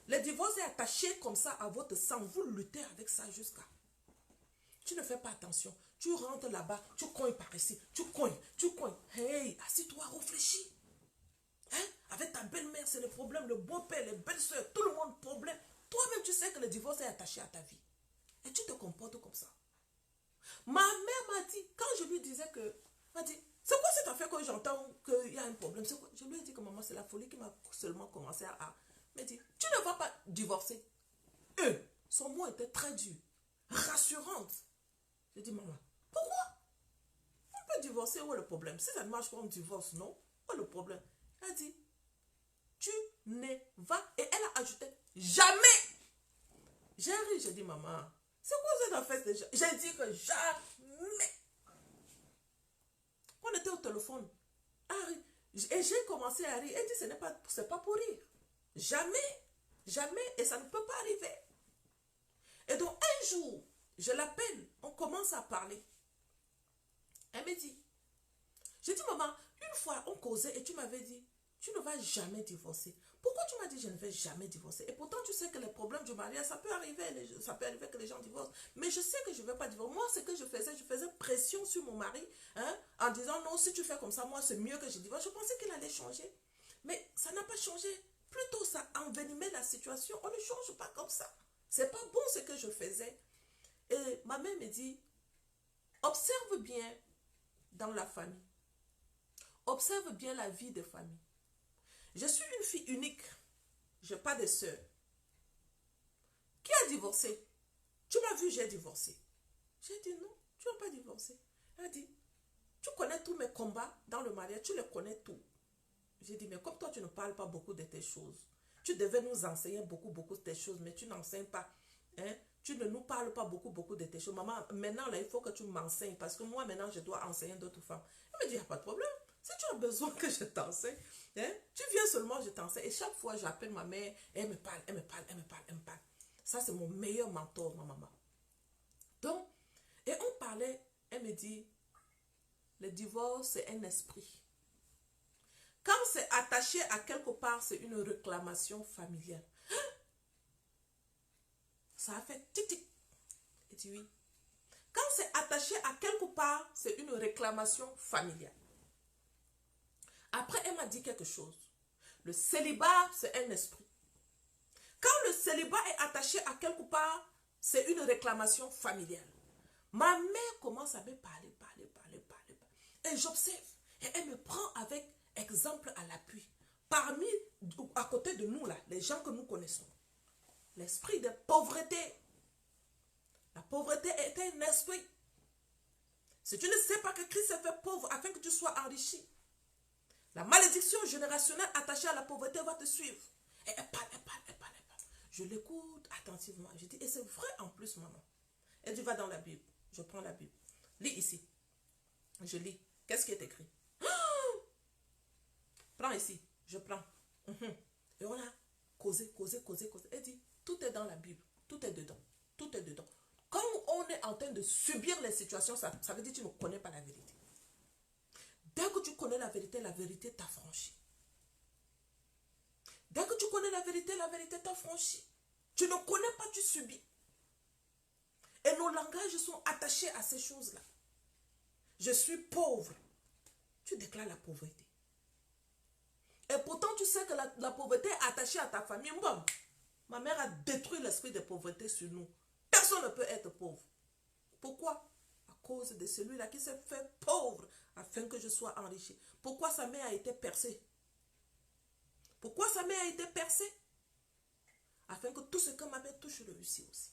Le divorce est attaché comme ça à votre sang, vous luttez avec ça jusqu'à. Tu ne fais pas attention, tu rentres là-bas, tu cognes par ici, tu cognes. Hey, assis-toi, réfléchis. Hein? Avec ta belle-mère, c'est le problème, le beau-père, les belles-sœurs, tout le monde problème. Toi-même tu sais que le divorce est attaché à ta vie. Et tu te comportes comme ça. Ma mère m'a dit, quand je lui disais que, m'a dit, c'est quoi cette affaire que j'entends qu'il y a un problème? C'est quoi? Je lui ai dit que maman, c'est la folie qui m'a seulement commencé à me dire, tu ne vas pas divorcer. Son mot était très dur, rassurante. J'ai dit, maman, pourquoi? On peut divorcer, où est le problème? Si ça ne marche pas, on divorce, non? Où est le problème? Elle a dit, tu ne vas, et elle a ajouté, jamais. J'ai ri, j'ai dit, maman, c'est quoi cette affaire déjà? J'ai dit que jamais. On était au téléphone. Et j'ai commencé à rire. Elle dit, c'est pas pour rire. Jamais. Jamais. Et ça ne peut pas arriver. Et donc, un jour, je l'appelle. On commence à parler. Elle me dit, j'ai dit, maman, une fois, on causait et tu m'avais dit, tu ne vas jamais divorcer. Pourquoi tu m'as dit je ne vais jamais divorcer? Et pourtant tu sais que les problèmes du mariage, ça peut arriver que les gens divorcent. Mais je sais que je ne vais pas divorcer. Moi, ce que je faisais pression sur mon mari, hein, en disant non, si tu fais comme ça, moi c'est mieux que je divorce. Je pensais qu'il allait changer. Mais ça n'a pas changé. Plutôt ça envenimait la situation. On ne change pas comme ça. C'est pas bon ce que je faisais. Et ma mère me dit, observe bien dans la famille. Observe bien la vie de famille. Je suis une fille unique. Je n'ai pas de sœurs. Qui a divorcé? Tu m'as vu, j'ai divorcé. J'ai dit non, tu n'as pas divorcé. Elle a dit, tu connais tous mes combats dans le mariage, tu les connais tous. J'ai dit, mais comme toi, tu ne parles pas beaucoup de tes choses. Tu devais nous enseigner beaucoup de tes choses, mais tu n'enseignes pas. Hein? Tu ne nous parles pas beaucoup de tes choses. Maman, maintenant, là, il faut que tu m'enseignes, parce que moi, maintenant, je dois enseigner d'autres femmes. Elle me dit, il n'y a pas de problème. Si tu as besoin que je t'enseigne, hein, tu viens seulement, je t'enseigne. Et chaque fois, j'appelle ma mère, elle me parle, elle me parle, elle me parle, elle me parle. Ça, c'est mon meilleur mentor, ma maman. Donc, et on parlait, elle me dit, le divorce, c'est un esprit. Quand c'est attaché à quelque part, c'est une réclamation familiale. Ça a fait tic-tic. Et tu oui. Quand c'est attaché à quelque part, c'est une réclamation familiale. Après, elle m'a dit quelque chose. Le célibat, c'est un esprit. Quand le célibat est attaché à quelque part, c'est une réclamation familiale. Ma mère commence à me parler. Et j'observe. Et elle me prend avec exemple à l'appui. Parmi, à côté de nous, là, les gens que nous connaissons, l'esprit de pauvreté. La pauvreté est un esprit. Si tu ne sais pas que Christ s'est fait pauvre afin que tu sois enrichi, la malédiction générationnelle attachée à la pauvreté va te suivre. Et elle parle. Je l'écoute attentivement. Je dis, et c'est vrai en plus, maman. Elle dit, va dans la Bible. Je prends la Bible. Lis ici. Je lis. Qu'est-ce qui est écrit? Prends ici. Je prends. Et on a causé. Elle dit, tout est dans la Bible. Tout est dedans. Quand on est en train de subir les situations, ça veut dire que tu ne connais pas la vérité. Dès que tu connais la vérité t'affranchit. Dès que tu connais la vérité t'affranchit. Tu ne connais pas, tu subis. Et nos langages sont attachés à ces choses-là. Je suis pauvre. Tu déclares la pauvreté. Et pourtant, tu sais que la pauvreté est attachée à ta famille. Bon, ma mère a détruit l'esprit de pauvreté sur nous. Personne ne peut être pauvre. Pourquoi? À cause de celui-là qui s'est fait pauvre afin que je sois enrichi. Pourquoi sa mère a été percée? Afin que tout ce que ma mère touche réussisse aussi.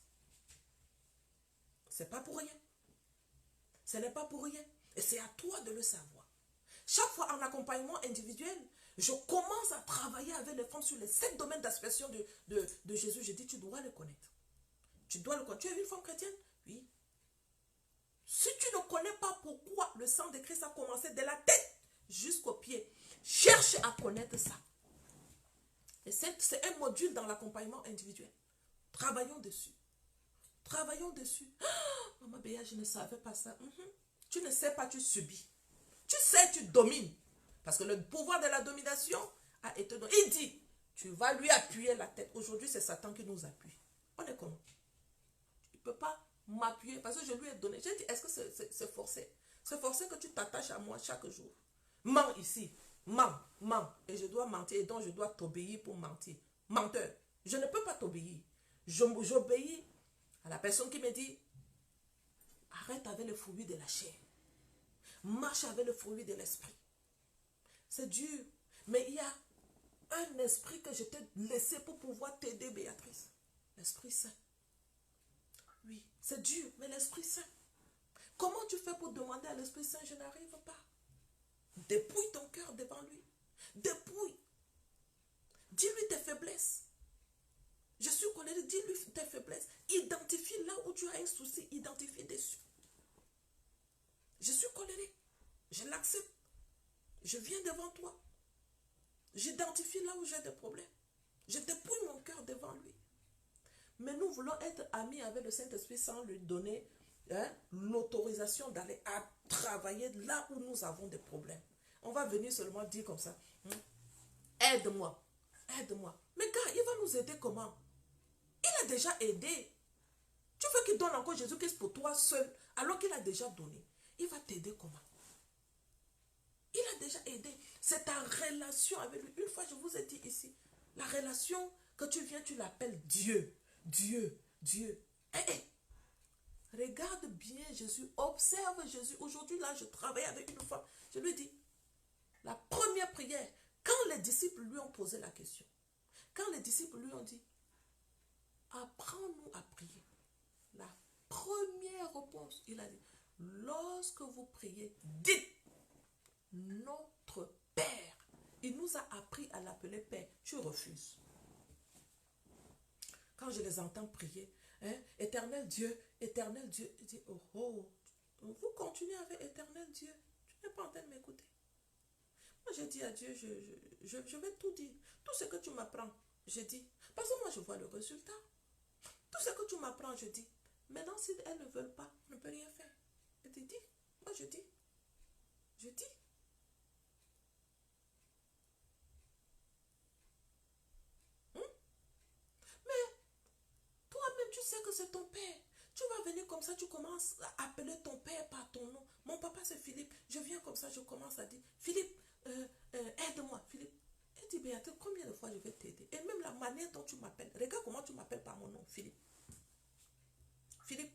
C'est pas pour rien. Ce n'est pas pour rien. Et c'est à toi de le savoir. Chaque fois en accompagnement individuel, je commence à travailler avec les femmes sur les 7 domaines d'expression de Jésus. Je dis, tu dois le connaître. Tu dois le connaître. Tu es une femme chrétienne? Oui. Si tu ne connais pas pourquoi le sang de Christ a commencé de la tête jusqu'aux pieds, cherche à connaître ça. Et c'est un module dans l'accompagnement individuel. Travaillons dessus. Maman Béa, je ne savais pas ça. Tu ne sais pas, tu subis. Tu sais, tu domines. Parce que le pouvoir de la domination a été donné. Il dit, tu vas lui appuyer la tête. Aujourd'hui, c'est Satan qui nous appuie. On est comment? Il ne peut pas m'appuyer parce que je lui ai donné. J'ai dit, est-ce que c'est forcé? C'est forcé que tu t'attaches à moi chaque jour. Mens ici. Mens. Et je dois mentir. Et donc, je dois t'obéir pour mentir. Menteur. Je ne peux pas t'obéir. J'obéis à la personne qui me dit, arrête avec le fruit de la chair. Marche avec le fruit de l'esprit. C'est dur. Mais il y a un esprit que je t'ai laissé pour pouvoir t'aider, Béatrice. L'Esprit Saint. Oui, c'est dur, mais l'Esprit Saint. Comment tu fais pour demander à l'Esprit Saint, je n'arrive pas? Dépouille ton cœur devant lui. Dépouille. Dis-lui tes faiblesses. Je suis colérique, dis-lui tes faiblesses. Identifie là où tu as un souci, identifie dessus. Je suis colérique. Je l'accepte. Je viens devant toi. J'identifie là où j'ai des problèmes. Je dépouille mon cœur devant lui. Mais nous voulons être amis avec le Saint-Esprit sans lui donner l'autorisation d'aller à travailler là où nous avons des problèmes. On va venir seulement dire comme ça, aide-moi. Mais gars, il va nous aider comment? Il a déjà aidé. Tu veux qu'il donne encore Jésus-Christ pour toi seul alors qu'il a déjà donné? Il va t'aider comment? Il a déjà aidé. C'est ta relation avec lui. Une fois, je vous ai dit ici, la relation que tu viens, tu l'appelles Dieu. Regarde bien Jésus, observe Jésus. Aujourd'hui, là, je travaille avec une femme. Je lui dis, la première prière, quand les disciples lui ont posé la question, quand les disciples lui ont dit, apprends-nous à prier. La première réponse, il a dit, lorsque vous priez, dites notre Père. Il nous a appris à l'appeler Père. Tu refuses. Quand je les entends prier, hein, éternel Dieu, je dis, oh, oh, vous continuez avec éternel Dieu. Tu n'es pas en train de m'écouter. Moi, j'ai dit à Dieu, je vais tout dire. Tout ce que tu m'apprends, je dis. Parce que moi, je vois le résultat. Tout ce que tu m'apprends, je dis. Maintenant, si elles ne veulent pas, on ne peut rien faire. Elle te dit, moi, je dis. Je dis. Toi-même, tu sais que c'est ton père. Tu vas venir comme ça, tu commences à appeler ton père par ton nom. Mon papa, c'est Philippe. Je viens comme ça, je commence à dire, Philippe, aide-moi, Philippe. Elle dit, Béatrice, combien de fois je vais t'aider? Et même la manière dont tu m'appelles. Regarde comment tu m'appelles par mon nom, Philippe. Philippe,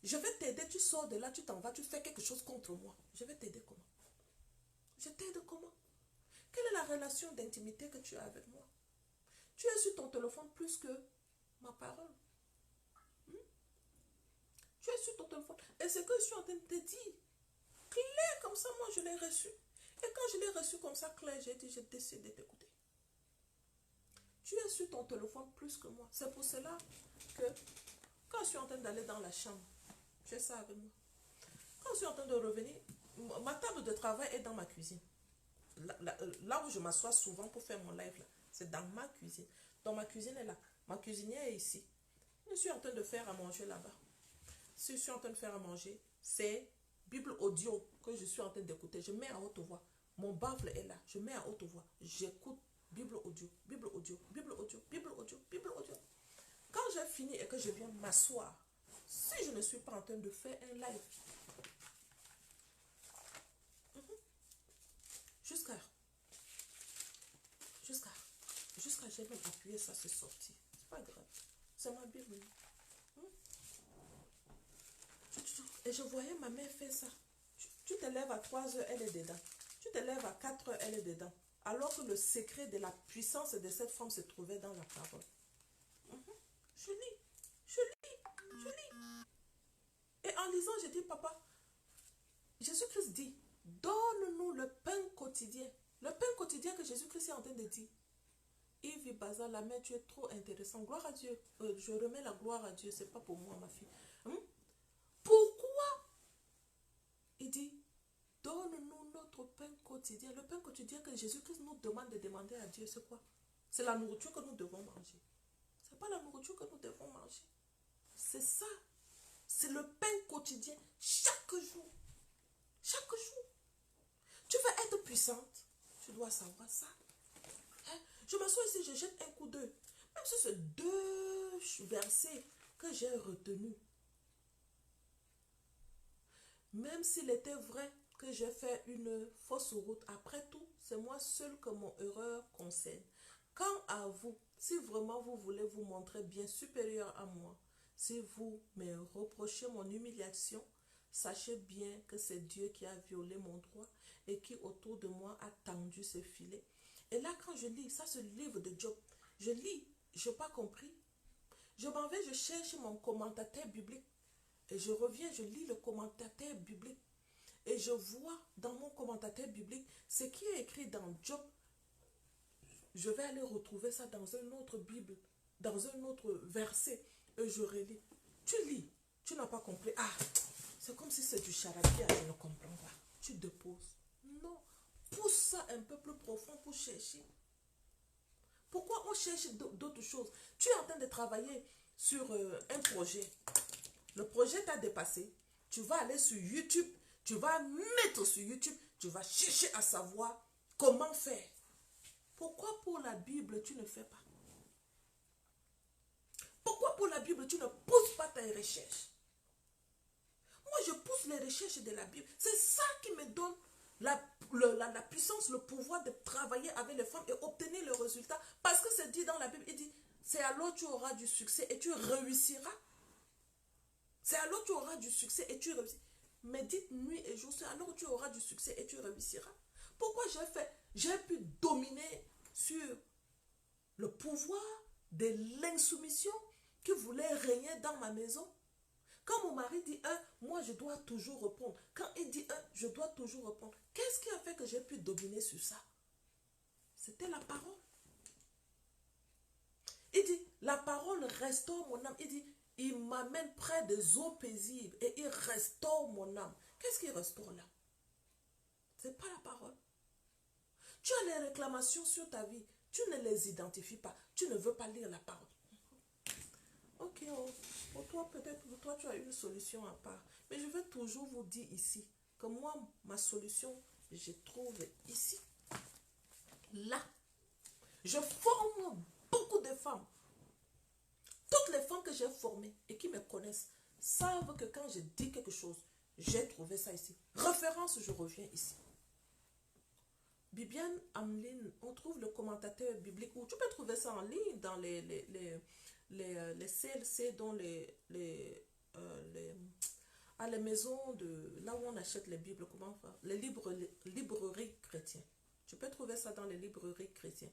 je vais t'aider, tu sors de là, tu t'en vas, tu fais quelque chose contre moi. Je vais t'aider comment? Je t'aide comment? Quelle est la relation d'intimité que tu as avec moi? Tu es sur ton téléphone plus que ma parole. Tu es sur ton téléphone. Et ce que je suis en train de te dire, clair comme ça, moi je l'ai reçu. Et quand je l'ai reçu comme ça, clair, j'ai dit, j'ai décidé de t'écouter. Tu es sur ton téléphone plus que moi. C'est pour cela que quand je suis en train d'aller dans la chambre, j'ai ça avec moi. Quand je suis en train de revenir, ma table de travail est dans ma cuisine. Là où je m'assois souvent pour faire mon live, c'est dans ma cuisine. Donc ma cuisine est là. Ma cuisinière est ici. Je suis en train de faire à manger là-bas. Si je suis en train de faire à manger, c'est Bible audio que je suis en train d'écouter. Je mets à haute voix. Mon baffle est là. Je mets à haute voix. J'écoute Bible audio, Bible audio, Bible audio, Bible audio, Bible audio. Quand j'ai fini et que je viens m'asseoir, si je ne suis pas en train de faire un live, jusqu'à j'ai même appuyé ça, c'est sorti. C'est pas grave. C'est ma Bible. Et je voyais ma mère faire ça. Tu te lèves à 3 heures, elle est dedans. Tu te lèves à 4 heures, elle est dedans. Alors que le secret de la puissance de cette femme se trouvait dans la parole. Je lis, je lis, je lis. Et en lisant, je dis, papa, Jésus-Christ dit, donne-nous le pain quotidien. Le pain quotidien que Jésus-Christ est en train de dire. Yves Baza, la mère, tu es trop intéressant. Gloire à Dieu. Je remets la gloire à Dieu. C'est pas pour moi, ma fille. Pourquoi? Il dit, donne-nous notre pain quotidien. Le pain quotidien que Jésus-Christ nous demande de demander à Dieu, c'est quoi? C'est la nourriture que nous devons manger. Ce n'est pas la nourriture que nous devons manger. C'est ça. C'est le pain quotidien. Chaque jour. Chaque jour. Tu veux être puissante. Tu dois savoir ça. Hein? Je m'assois ici, je jette un coup d'œil. Même si c'est 2 versets que j'ai retenus. Même s'il était vrai que j'ai fait une fausse route, après tout, c'est moi seul que mon erreur concerne. Quant à vous, si vraiment vous voulez vous montrer bien supérieur à moi, si vous me reprochez mon humiliation, sachez bien que c'est Dieu qui a violé mon droit et qui autour de moi a tendu ses filets. Et là, quand je lis, ça c'est le livre de Job, je lis, je n'ai pas compris. Je m'en vais, je cherche mon commentateur biblique. Et je reviens, je lis le commentateur biblique. Et je vois dans mon commentateur biblique ce qui est écrit dans Job. Je vais aller retrouver ça dans une autre Bible, dans un autre verset. Et je relis. Tu lis, tu n'as pas compris. Ah, c'est comme si c'est du charabia, je ne comprends pas. Tu déposes. Non, pousse ça un peu plus profond pour chercher. Pourquoi on cherche d'autres choses? Tu es en train de travailler sur un projet. Le projet t'a dépassé. Tu vas aller sur YouTube. Tu vas mettre sur YouTube. Tu vas chercher à savoir comment faire. Pourquoi pour la Bible, tu ne fais pas? Pourquoi pour la Bible, tu ne pousses pas tes recherches? Moi, je pousse les recherches de la Bible. C'est ça qui me donne la puissance, le pouvoir de travailler avec les femmes et obtenir le résultat. Parce que c'est dit dans la Bible, il dit, c'est alors que tu auras du succès et tu réussiras. C'est alors que tu auras du succès et tu réussiras. Médite nuit et jour, c'est alors que tu auras du succès et tu réussiras. Pourquoi j'ai pu dominer sur le pouvoir de l'insoumission qui voulait régner dans ma maison. Quand mon mari dit un, moi je dois toujours répondre. Quand il dit un, je dois toujours répondre. Qu'est-ce qui a fait que j'ai pu dominer sur ça? C'était la parole. Il dit, la parole restaure mon âme. Il dit, il m'amène près des eaux paisibles et il restaure mon âme. Qu'est-ce qui restaure là? Ce n'est pas la parole. Tu as les réclamations sur ta vie. Tu ne les identifies pas. Tu ne veux pas lire la parole. Ok, pour toi, peut-être pour toi, tu as une solution à part. Mais je veux toujours vous dire ici que moi, ma solution, je trouve ici. Là. Je forme beaucoup de femmes. Toutes les femmes que j'ai formées et qui me connaissent savent que quand je dis quelque chose, j'ai trouvé ça ici. Référence, je reviens ici. Bibiane Amline, on trouve le commentateur biblique où tu peux trouver ça en ligne dans les CLC, dans les maisons de là où on achète les Bibles, comment faire? Les librairies chrétiennes. Tu peux trouver ça dans les librairies chrétiennes.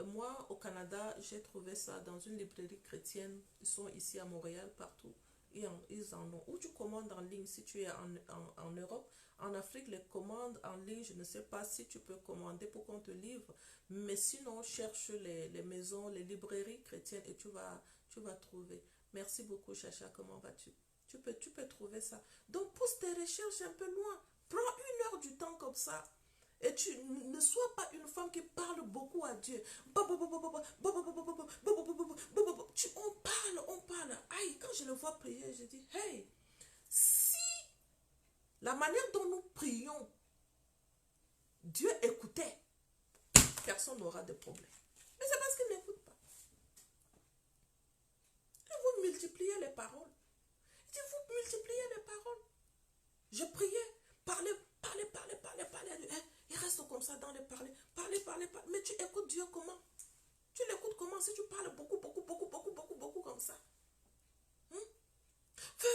Moi, au Canada, j'ai trouvé ça dans une librairie chrétienne. Ils sont ici à Montréal, partout. Ils en ont. Ou tu commandes en ligne si tu es en Europe. En Afrique, les commandes en ligne, je ne sais pas si tu peux commander pour qu'on te livre. Mais sinon, cherche les maisons, les librairies chrétiennes et tu vas trouver. Merci beaucoup, Chacha. Comment vas-tu? Tu peux trouver ça. Donc, pousse tes recherches un peu loin. Prends 1 heure du temps comme ça. Et tu ne sois pas une femme qui parle beaucoup à Dieu. On parle. Aïe, quand je le vois prier, je dis, hey, si la manière dont nous prions, Dieu écoutait, personne n'aura de problème. Mais c'est parce qu'il n'écoute pas. Et vous multipliez les paroles. Vous multipliez les paroles. Je priais, parler. Il reste comme ça dans les parler. Parler. Mais tu écoutes Dieu comment? Tu l'écoutes comment si tu parles beaucoup comme ça? Feu,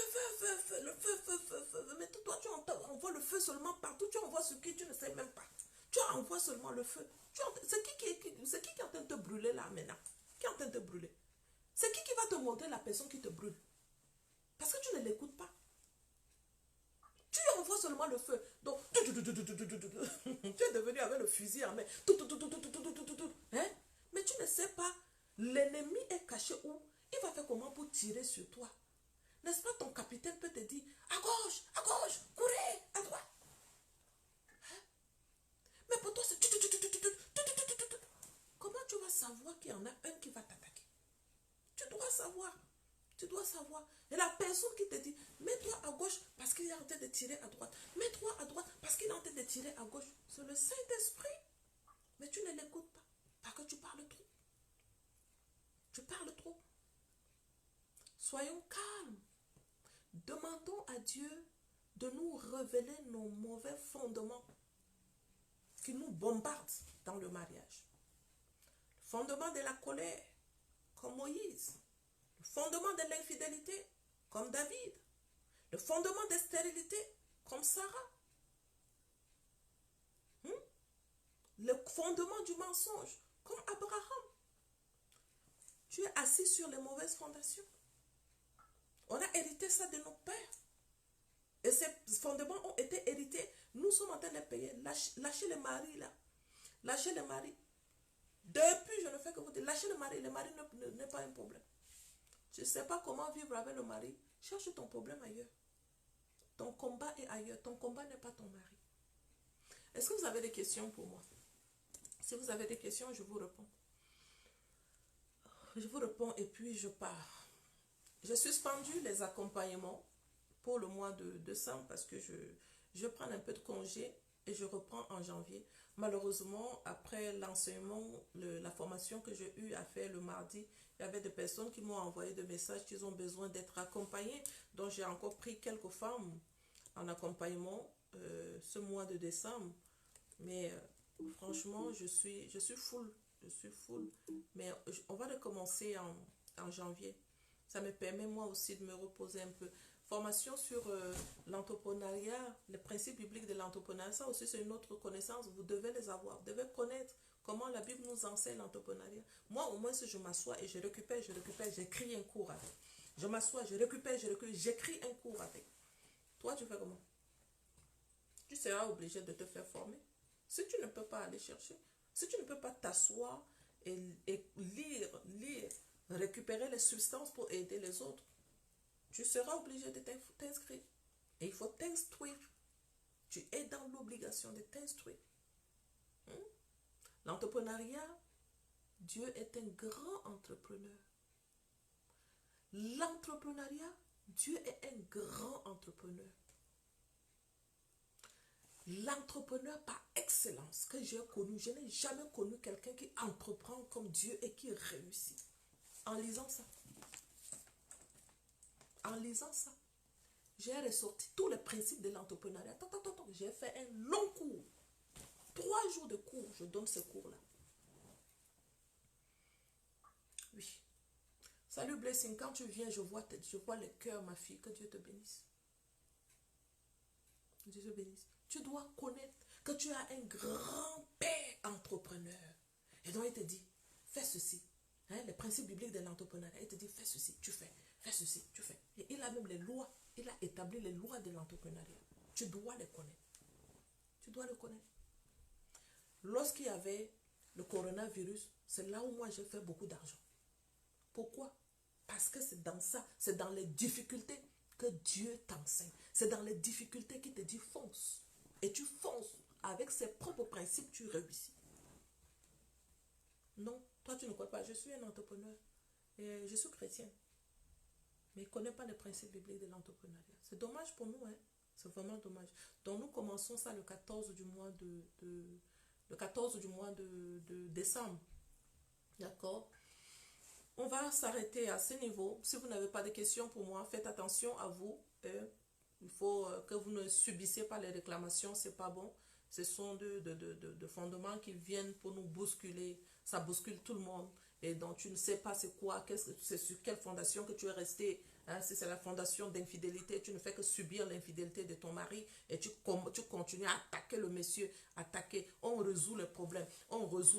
le feu. Mais toi, tu envoies le feu seulement partout. Tu envoies ce qui tu ne sais même pas. Tu envoies seulement le feu. C'est qui est en train de te brûler là maintenant? Qui est en train de te brûler? C'est qui va te montrer la personne qui te brûle? Parce que tu ne l'écoutes pas. Tu envoies seulement le feu. Donc, tu es devenu avec le fusil en main. Hein? Mais tu ne sais pas, l'ennemi est caché où? Il va faire comment pour tirer sur toi? N'est-ce pas, ton capitaine peut te dire, à gauche, courez, à droite. Hein? Mais pour toi, c'est... Comment tu vas savoir qu'il y en a un qui va t'attaquer? Tu dois savoir. Et la personne qui te dit, mets-toi à gauche parce qu'il est en train de tirer à droite. Mets-toi à droite parce qu'il est en train de tirer à gauche. C'est le Saint-Esprit. Mais tu ne l'écoutes pas. Parce que tu parles trop. Soyons calmes. Demandons à Dieu de nous révéler nos mauvais fondements qui nous bombardent dans le mariage. Le fondement de la colère, comme Moïse. Le fondement de l'infidélité, comme David. Le fondement de stérilité, comme Sarah. Le fondement du mensonge, comme Abraham. Tu es assis sur les mauvaises fondations. On a hérité ça de nos pères. Et ces fondements ont été hérités. Nous sommes en train de payer. Lâchez les maris là. Lâchez les maris. Depuis, je ne fais que vous dire, lâchez le mari. Le mari n'est pas un problème. Tu ne sais pas comment vivre avec le mari. Cherche ton problème ailleurs. Ton combat est ailleurs. Ton combat n'est pas ton mari. Est-ce que vous avez des questions pour moi? Si vous avez des questions, je vous réponds. Je vous réponds et puis je pars. J'ai suspendu les accompagnements pour le mois de décembre parce que je prends un peu de congé et je reprends en janvier. Malheureusement, après l'enseignement, la formation que j'ai eu à faire le mardi, il y avait des personnes qui m'ont envoyé des messages qu'ils ont besoin d'être accompagnés. Donc, j'ai encore pris quelques femmes en accompagnement ce mois de décembre. Mais franchement, je suis full. Mais on va recommencer en janvier. Ça me permet moi aussi de me reposer un peu. formation sur l'entrepreneuriat, les principes bibliques de l'entrepreneuriat. Ça aussi, c'est une autre connaissance. Vous devez les avoir. Vous devez connaître comment la Bible nous enseigne l'entrepreneuriat. Moi, au moins, si je m'assois et je récupère, j'écris un cours avec. Je m'assois, je récupère, j'écris un cours avec. Toi, tu fais comment? Tu seras obligé de te faire former. Si tu ne peux pas aller chercher, si tu ne peux pas t'asseoir et lire, récupérer les substances pour aider les autres, tu seras obligé de t'inscrire. Et il faut t'instruire. Tu es dans l'obligation de t'instruire. L'entrepreneuriat, Dieu est un grand entrepreneur. L'entrepreneuriat, Dieu est un grand entrepreneur. L'entrepreneur par excellence que j'ai connu, je n'ai jamais connu quelqu'un qui entreprend comme Dieu et qui réussit. En lisant ça, j'ai ressorti tous les principes de l'entrepreneuriat. J'ai fait un long cours. 3 jours de cours, je donne ce cours-là. Oui. Salut Blessing, quand tu viens, je vois le cœur, ma fille. Que Dieu te bénisse. Dieu te bénisse. Tu dois connaître que tu as un grand-père entrepreneur. Et donc il te dit, fais ceci. Les principes bibliques de l'entrepreneuriat. Il te dit, fais ceci, tu fais. Fais ceci, tu fais. Et il a même les lois. Il a établi les lois de l'entrepreneuriat. Tu dois les connaître. Tu dois les connaître. Lorsqu'il y avait le coronavirus, c'est là où moi j'ai fait beaucoup d'argent. Pourquoi? Parce que c'est dans ça, c'est dans les difficultés que Dieu t'enseigne. C'est dans les difficultés qu'il te dit fonce. Et tu fonces. Avec ses propres principes, tu réussis. Non, toi tu ne crois pas. Je suis un entrepreneur. Et je suis chrétienne. Mais je ne connais pas les principes bibliques de l'entrepreneuriat. C'est dommage pour nous. C'est vraiment dommage. Donc nous commençons ça le 14 du mois de décembre. D'accord? On va s'arrêter à ce niveau. Si vous n'avez pas de questions pour moi, faites attention à vous. Il faut que vous ne subissez pas les réclamations, c'est pas bon. Ce sont de fondements qui viennent pour nous bousculer. Ça bouscule tout le monde. Et donc tu ne sais pas c'est quoi, c'est sur quelle fondation que tu es resté. Si c'est la fondation d'infidélité, tu ne fais que subir l'infidélité de ton mari et tu continues à attaquer le monsieur, attaquer. On résout les problèmes,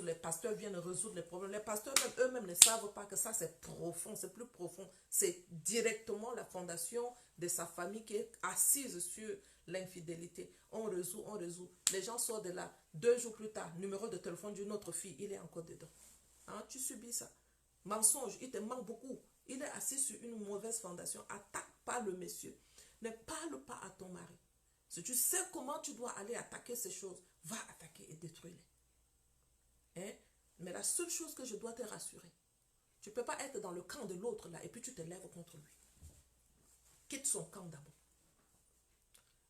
les pasteurs viennent résoudre les problèmes. Les pasteurs eux-mêmes ne savent pas que ça c'est profond, c'est plus profond. C'est directement la fondation de sa famille qui est assise sur l'infidélité. On résout. Les gens sortent de là. 2 jours plus tard, numéro de téléphone d'une autre fille, il est encore dedans. Tu subis ça. Mensonge, il te manque beaucoup. Il est assis sur une mauvaise fondation. Attaque pas le monsieur. Ne parle pas à ton mari. Si tu sais comment tu dois aller attaquer ces choses, va attaquer et détruire-les. Mais la seule chose que je dois te rassurer, tu ne peux pas être dans le camp de l'autre là et puis tu te lèves contre lui. Quitte son camp d'abord.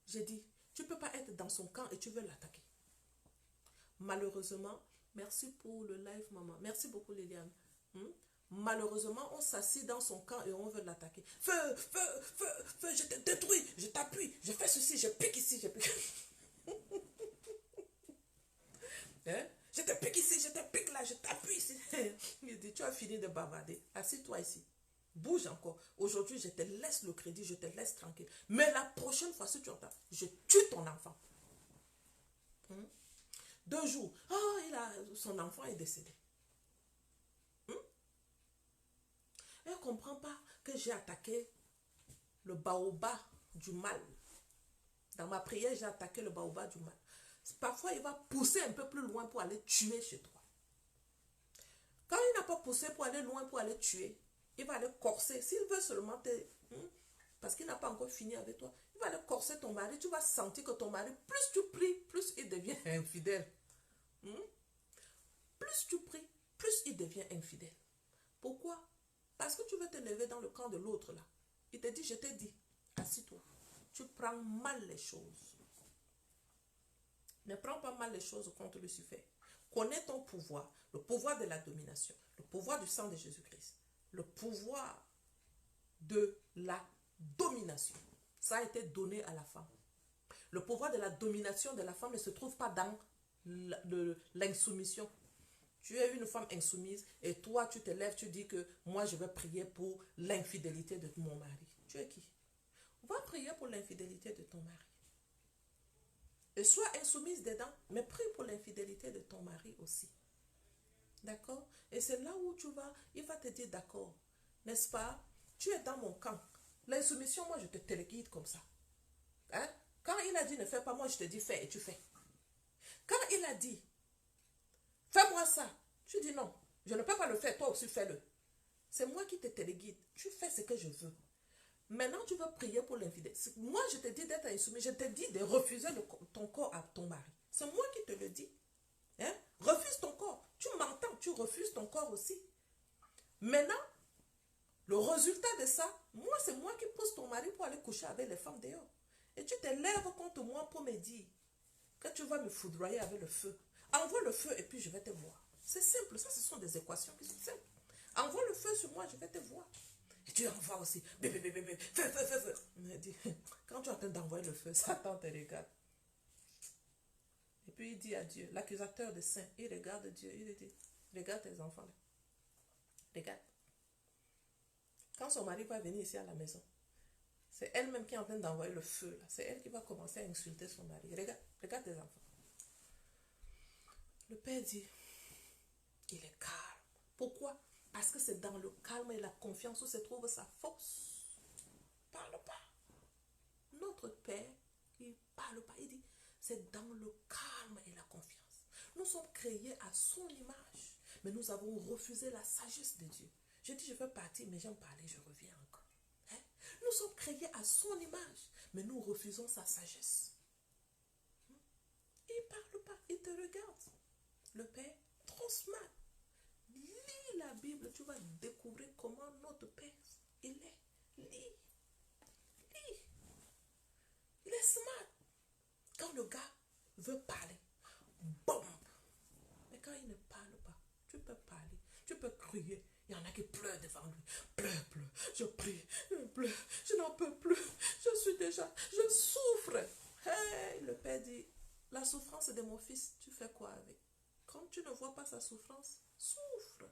J'ai dit, tu ne peux pas être dans son camp et tu veux l'attaquer. Malheureusement, merci pour le live, maman. Merci beaucoup, Liliane. Malheureusement, on s'assit dans son camp et on veut l'attaquer. Feu, je te détruis, je t'appuie, je fais ceci, je pique ici, je pique. Je te pique ici, je te pique là, je t'appuie ici. Il dit, tu as fini de bavarder, assis-toi ici. Bouge encore. Aujourd'hui, je te laisse le crédit, je te laisse tranquille. Mais la prochaine fois, si tu entends, je tue ton enfant. 2 jours, son enfant est décédé. Elle ne comprend pas que j'ai attaqué le baobab du mal. Dans ma prière, j'ai attaqué le baobab du mal. Parfois, il va pousser un peu plus loin pour aller tuer chez toi. Quand il n'a pas poussé pour aller loin, pour aller tuer, il va aller corser. S'il veut seulement te... parce qu'il n'a pas encore fini avec toi, il va aller corser ton mari. Tu vas sentir que ton mari, plus tu pries, plus il devient infidèle. Plus tu pries, plus il devient infidèle. Pourquoi? Parce que tu veux te lever dans le camp de l'autre là. Il te dit, je t'ai dit, assis-toi. Tu prends mal les choses. Ne prends pas mal les choses contre Lucifer. Connais ton pouvoir, le pouvoir de la domination, le pouvoir du sang de Jésus-Christ, le pouvoir de la domination. Ça a été donné à la femme. Le pouvoir de la domination de la femme ne se trouve pas dans l'insoumission. Tu es une femme insoumise et toi tu te lèves, tu dis que moi je vais prier pour l'infidélité de mon mari. Tu es qui? Va prier pour l'infidélité de ton mari. Et sois insoumise dedans, mais prie pour l'infidélité de ton mari aussi. D'accord? Et c'est là où tu vas, il va te dire d'accord. N'est-ce pas? Tu es dans mon camp. L'insoumission, moi, je te téléguide comme ça. Hein? Quand il a dit ne fais pas, moi, je te dis fais et tu fais. Quand il a dit fais-moi ça, tu dis non, je ne peux pas le faire, toi aussi fais-le. C'est moi qui te téléguide. Tu fais ce que je veux. Maintenant, tu veux prier pour l'infidélité. Moi, je te dis d'être insoumis. Je te dis de refuser ton corps à ton mari. C'est moi qui te le dis. Hein? Refuse ton corps. Tu m'entends, tu refuses ton corps aussi. Maintenant, le résultat de ça, moi, c'est moi qui pousse ton mari pour aller coucher avec les femmes dehors. Et tu te lèves contre moi pour me dire que tu vas me foudroyer avec le feu. Envoie le feu et puis je vais te voir. C'est simple, ça, ce sont des équations qui sont simples. Envoie le feu sur moi, je vais te voir. Et tu envoies aussi. Bébé, bébé, bébé, feu, feu, feu, feu. Il dit, quand tu es en train d'envoyer le feu, Satan te regarde. Et puis il dit à Dieu, l'accusateur des saints, il regarde Dieu, il dit, regarde tes enfants là. Regarde. Quand son mari va venir ici à la maison, c'est elle-même qui est en train d'envoyer le feu là. C'est elle qui va commencer à insulter son mari. Regarde, regarde tes enfants. Le père dit, il est calme. Pourquoi? Parce que c'est dans le calme et la confiance où se trouve sa force. Parle pas. Notre Père, il parle pas. Il dit, c'est dans le calme et la confiance. Nous sommes créés à son image, mais nous avons refusé la sagesse de Dieu. Je dis, je veux partir, mais j'aime parler, je reviens encore. Hein? Nous sommes créés à son image, mais nous refusons sa sagesse. Il parle pas, il te regarde. Le Père, trop smart. Lis la Bible, tu vas découvrir comment notre Père, il est. Lis. Il est smart. Quand le gars veut parler, boum. Mais quand il ne parle pas, tu peux parler, tu peux crier. Il y en a qui pleurent devant lui. Pleure, pleure, je prie, je pleure, je n'en peux plus. Je souffre. Hey, le père dit, la souffrance de mon fils, tu fais quoi avec? Quand tu ne vois pas sa souffrance, souffre.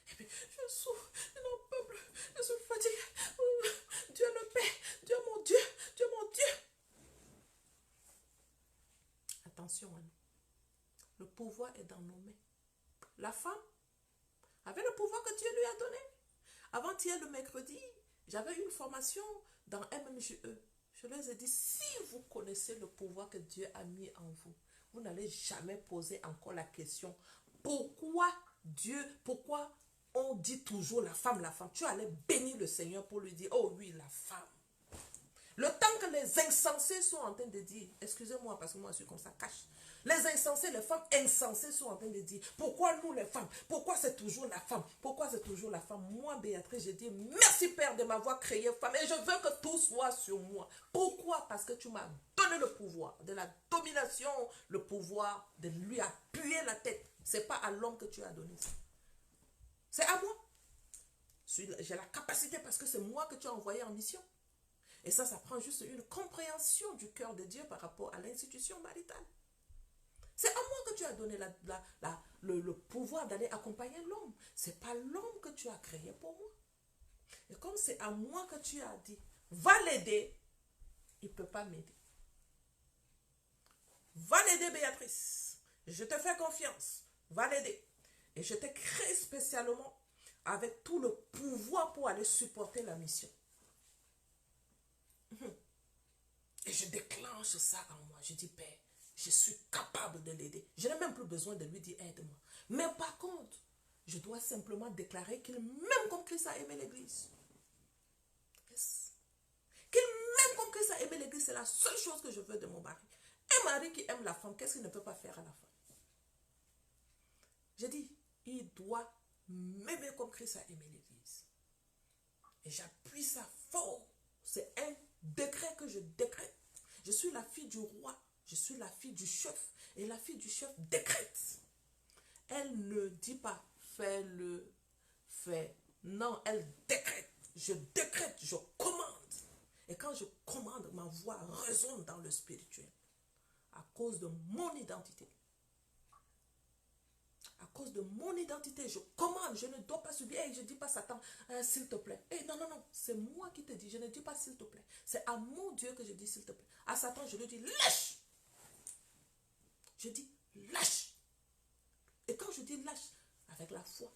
Et puis, je souffre, je n'en peux plus, je suis fatiguée. Dieu le Père, Dieu mon Dieu, Dieu mon Dieu. Attention à nous. Le pouvoir est dans nos mains. La femme avait le pouvoir que Dieu lui a donné. Avant-hier, le mercredi, j'avais une formation dans MMJE. Je leur ai dit, si vous connaissez le pouvoir que Dieu a mis en vous, vous n'allez jamais poser encore la question, pourquoi on dit toujours la femme, la femme. Tu allais bénir le Seigneur pour lui dire, oh oui, la femme. Le temps que les insensés sont en train de dire, excusez-moi parce que moi je suis comme ça, cache. Les insensés, les femmes insensées sont en train de dire, pourquoi nous les femmes? Pourquoi c'est toujours la femme? Pourquoi c'est toujours la femme? Moi, Béatrice, je dis, merci Père de m'avoir créé femme et je veux que tout soit sur moi. Pourquoi? Parce que tu m'as donné le pouvoir de la domination, le pouvoir de lui appuyer la tête. Ce n'est pas à l'homme que tu as donné ça. C'est à moi. J'ai la capacité parce que c'est moi que tu as envoyé en mission. Et ça prend juste une compréhension du cœur de Dieu par rapport à l'institution maritale. C'est à moi que tu as donné le pouvoir d'aller accompagner l'homme. Ce n'est pas l'homme que tu as créé pour moi. Et comme c'est à moi que tu as dit, va l'aider, il ne peut pas m'aider. Va l'aider, Béatrice. Je te fais confiance. Va l'aider. Et je t'ai créé spécialement avec tout le pouvoir pour aller supporter la mission. Et je déclenche ça en moi. Je dis, Père, je suis capable de l'aider. Je n'ai même plus besoin de lui dire, aide-moi. Mais par contre, je dois simplement déclarer qu'il m'aime comme Christ a aimé l'Église. Yes. Qu'il m'aime comme Christ a aimé l'Église, c'est la seule chose que je veux de mon mari. Un mari qui aime la femme, qu'est-ce qu'il ne peut pas faire à la femme? J'ai dit, il doit m'aimer comme Christ a aimé l'Église. Et j'appuie ça fort. C'est un décret que je décrète. Je suis la fille du roi. Je suis la fille du chef. Et la fille du chef décrète. Elle ne dit pas, fais-le, fais. Non, elle décrète. Je décrète, je commande. Et quand je commande, ma voix résonne dans le spirituel. À cause de mon identité. À cause cause de mon identité. Je commande, je ne dois pas subir. Et je ne dis pas Satan, s'il te plaît. Non, non, non, c'est moi qui te dis, je ne dis pas s'il te plaît. C'est à mon Dieu que je dis s'il te plaît. À Satan, je lui dis, lâche. Je dis, lâche. Et quand je dis lâche, avec la foi,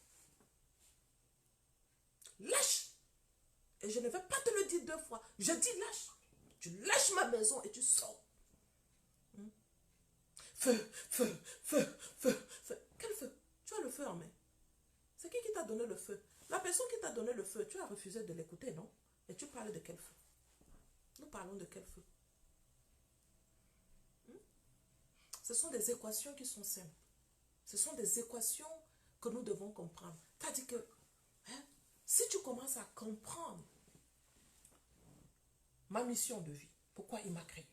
lâche. Et je ne vais pas te le dire 2 fois. Je dis lâche. Tu lâches ma maison et tu sors. Feu, feu, feu, feu, feu. Quel feu? Tu as le feu en main. C'est qui t'a donné le feu? La personne qui t'a donné le feu, tu as refusé de l'écouter, non? Et tu parles de quel feu? Nous parlons de quel feu? Ce sont des équations qui sont simples. Ce sont des équations que nous devons comprendre. C'est-à-dire que si tu commences à comprendre ma mission de vie, pourquoi il m'a créé.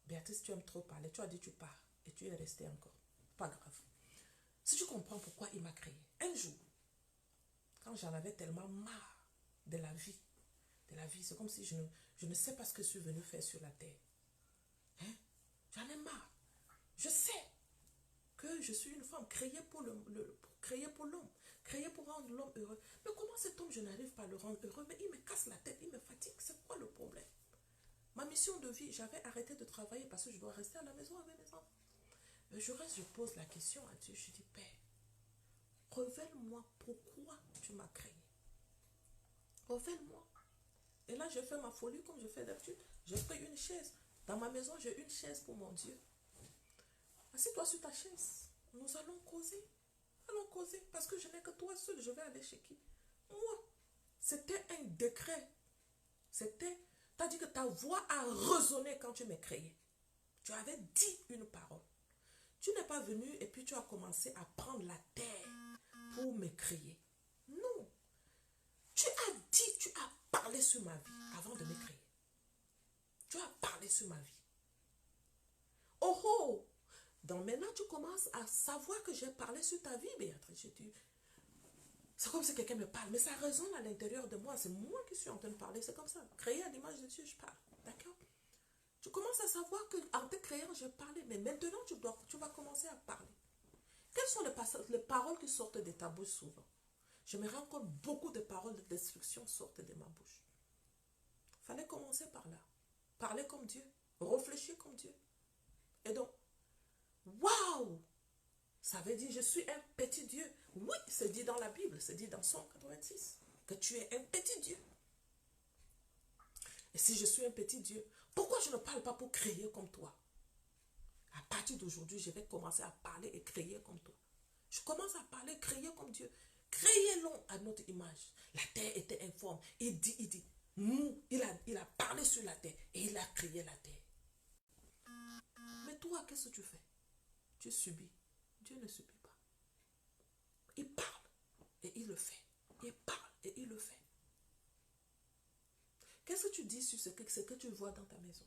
Béatrice, tu aimes trop parler. Tu as dit tu pars et tu es resté encore. Pas grave. Si tu comprends pourquoi il m'a créé, un jour, quand j'en avais tellement marre de la vie, c'est comme si je ne sais pas ce que je suis venu faire sur la terre. J'en ai marre. Je sais que je suis une femme créée pour l'homme, créée pour rendre l'homme heureux. Mais comment cet homme, je n'arrive pas à le rendre heureux? Mais il me casse la tête, il me fatigue. C'est quoi le problème? Ma mission de vie, j'avais arrêté de travailler parce que je dois rester à la maison avec mes enfants. Je pose la question à Dieu. Je dis, Père, révèle-moi pourquoi tu m'as créé. Révèle-moi. Et là, je fais ma folie comme je fais d'habitude. J'ai pris une chaise. Dans ma maison, j'ai une chaise pour mon Dieu. Assieds-toi sur ta chaise. Nous allons causer. Allons causer. Parce que je n'ai que toi seul. Je vais aller chez qui? Moi. C'était un décret. T'as dit que ta voix a résonné quand tu m'as créé. Tu avais dit une parole. Tu n'es pas venu et puis tu as commencé à prendre la terre pour me créer. Non. Tu as dit, tu as parlé sur ma vie avant de me créer. Tu as parlé sur ma vie. Oh oh! Donc maintenant tu commences à savoir que j'ai parlé sur ta vie, Béatrice. C'est comme si quelqu'un me parle, mais ça résonne à l'intérieur de moi. C'est moi qui suis en train de parler, c'est comme ça. Créé à l'image de Dieu, je parle. D'accord? Tu commences à savoir qu'en te créant, je parlais. Mais maintenant, tu vas commencer à parler. Quelles sont les paroles qui sortent de ta bouche souvent? Je me rends compte, beaucoup de paroles de destruction sortent de ma bouche. Il fallait commencer par là. Parler comme Dieu. Réfléchir comme Dieu. Et donc, waouh! Ça veut dire, je suis un petit Dieu. Oui, c'est dit dans la Bible, c'est dit dans Psaume 86, que tu es un petit Dieu. Et si je suis un petit Dieu, pourquoi je ne parle pas pour créer comme toi? À partir d'aujourd'hui, je vais commencer à parler et créer comme toi. Je commence à parler, créer comme Dieu. Créez-le à notre image. La terre était informe. Il dit, il a parlé sur la terre et il a créé la terre. Mais toi, qu'est-ce que tu fais? Tu subis. Dieu ne subit pas. Il parle et il le fait. Il parle et il le fait. Qu'est-ce que tu dis sur ce que tu vois dans ta maison?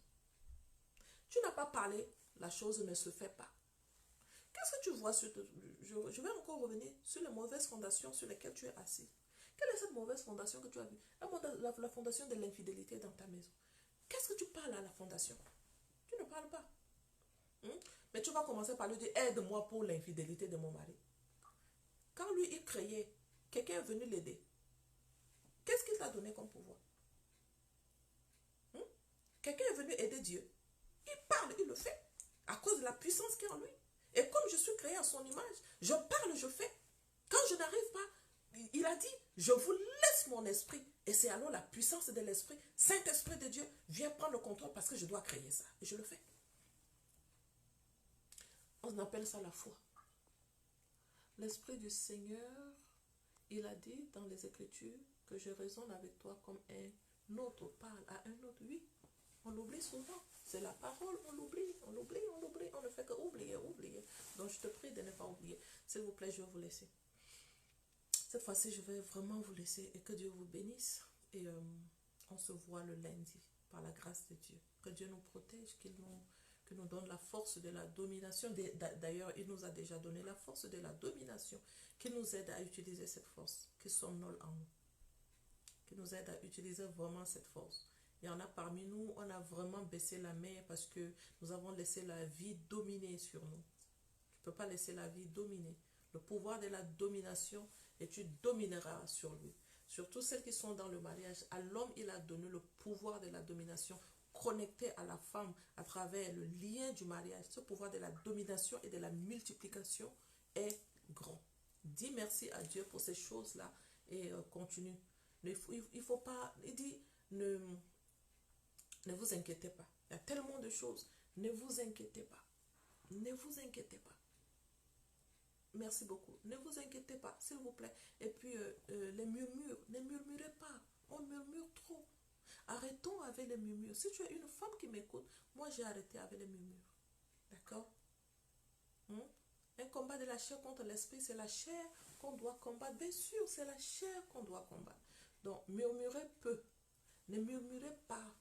Tu n'as pas parlé, la chose ne se fait pas. Qu'est-ce que tu vois sur... Je vais encore revenir sur les mauvaises fondations sur lesquelles tu es assis. Quelle est cette mauvaise fondation que tu as vue? La fondation de l'infidélité dans ta maison. Qu'est-ce que tu parles à la fondation? Tu ne parles pas. Mais tu vas commencer par lui dire, aide-moi pour l'infidélité de mon mari. Quand lui, il créait, quelqu'un est venu l'aider. Qu'est-ce qu'il t'a donné comme pouvoir? Quelqu'un est venu aider Dieu. Il parle, il le fait. À cause de la puissance qui est en lui. Et comme je suis créé à son image, je parle, je fais. Quand je n'arrive pas, il a dit, je vous laisse mon esprit. Et c'est alors la puissance de l'esprit, Saint-Esprit de Dieu, vient prendre le contrôle parce que je dois créer ça. Et je le fais. On appelle ça la foi. L'Esprit du Seigneur, il a dit dans les Écritures que je raisonne avec toi comme un autre parle à un autre. Oui, on l'oublie souvent. C'est la parole, on l'oublie. On ne fait que oublier. Donc je te prie de ne pas oublier. S'il vous plaît, je vais vous laisser. Cette fois-ci, je vais vraiment vous laisser et que Dieu vous bénisse. Et on se voit le lundi par la grâce de Dieu. Que Dieu nous protège, qu'il nous donne la force de la domination. D'ailleurs, il nous a déjà donné la force de la domination. Qu'il nous aide à utiliser cette force qui somnole en nous. Qu'il nous aide à utiliser vraiment cette force. Il y en a parmi nous, on a vraiment baissé la main parce que nous avons laissé la vie dominer sur nous. peux pas laisser la vie dominer. Le pouvoir de la domination, et tu domineras sur lui. Surtout celles qui sont dans le mariage. À l'homme, il a donné le pouvoir de la domination connecté à la femme à travers le lien du mariage. Ce pouvoir de la domination et de la multiplication est grand. Dis merci à Dieu pour ces choses-là et continue. Il faut pas, il dit, ne vous inquiétez pas. Il y a tellement de choses. Ne vous inquiétez pas. Ne vous inquiétez pas. Merci beaucoup. Ne vous inquiétez pas, s'il vous plaît. Et puis, les murmures, ne murmurez pas. On murmure trop. Arrêtons avec les murmures. Si tu es une femme qui m'écoute, moi j'ai arrêté avec les murmures. D'accord? Un combat de la chair contre l'esprit, c'est la chair qu'on doit combattre. Bien sûr, c'est la chair qu'on doit combattre. Donc, murmurez peu. Ne murmurez pas.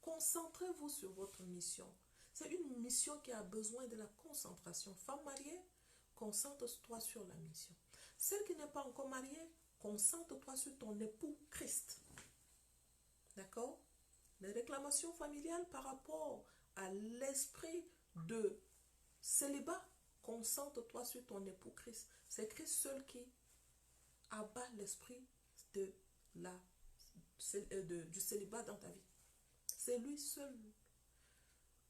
Concentrez-vous sur votre mission. C'est une mission qui a besoin de la concentration. Femme mariée, concentre-toi sur la mission. Celle qui n'est pas encore mariée, concentre-toi sur ton époux Christ. D'accord? Les réclamations familiales par rapport à l'esprit de célibat, concentre-toi sur ton époux Christ. C'est Christ seul qui abat l'esprit du célibat dans ta vie. C'est lui seul.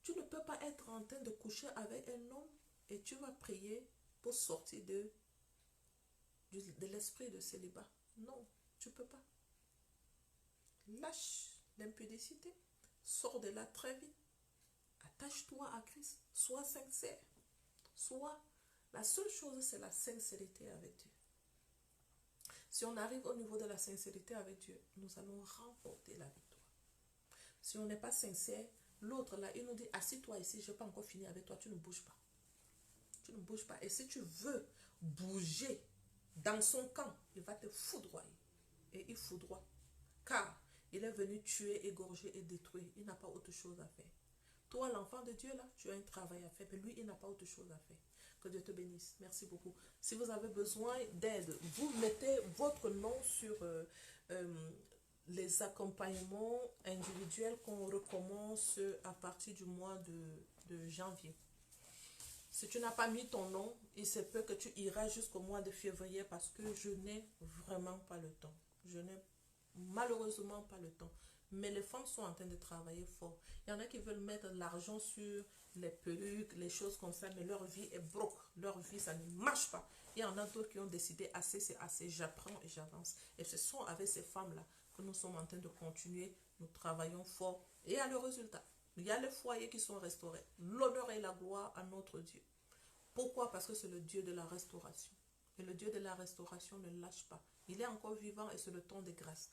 Tu ne peux pas être en train de coucher avec un homme et tu vas prier pour sortir de l'esprit de célibat. Non, tu ne peux pas. Lâche l'impudicité. Sors de là très vite. Attache-toi à Christ. Sois sincère. La seule chose, c'est la sincérité avec Dieu. Si on arrive au niveau de la sincérité avec Dieu, nous allons remporter la victoire. Si on n'est pas sincère, l'autre là, il nous dit, assis-toi ici, je n'ai pas encore fini avec toi, tu ne bouges pas. Tu ne bouges pas. Et si tu veux bouger dans son camp, il va te foudroyer. Et il foudroie. Car il est venu tuer, égorger et détruire. Il n'a pas autre chose à faire. Toi, l'enfant de Dieu, là, tu as un travail à faire. Mais lui, il n'a pas autre chose à faire. Que Dieu te bénisse. Merci beaucoup. Si vous avez besoin d'aide, vous mettez votre nom sur les accompagnements individuels qu'on recommence à partir du mois de janvier. Si tu n'as pas mis ton nom, il se peut que tu iras jusqu'au mois de février parce que je n'ai vraiment pas le temps. Je n'ai malheureusement pas le temps. Mais les femmes sont en train de travailler fort. Il y en a qui veulent mettre l'argent sur les perruques, les choses comme ça, mais leur vie est broke. Leur vie, ça ne marche pas. Il y en a d'autres qui ont décidé, assez, c'est assez, j'apprends et j'avance. Et ce sont avec ces femmes-là que nous sommes en train de continuer. Nous travaillons fort et à le résultat. Il y a les foyers qui sont restaurés. L'honneur et la gloire à notre Dieu. Pourquoi? Parce que c'est le Dieu de la restauration. Et le Dieu de la restauration ne lâche pas. Il est encore vivant et c'est le temps de grâce.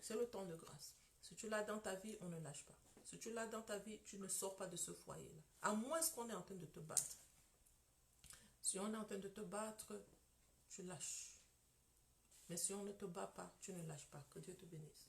C'est le temps de grâce. Si tu l'as dans ta vie, on ne lâche pas. Si tu l'as dans ta vie, tu ne sors pas de ce foyer-là. À moins qu'on est en train de te battre. Si on est en train de te battre, tu lâches. Mais si on ne te bat pas, tu ne lâches pas. Que Dieu te bénisse.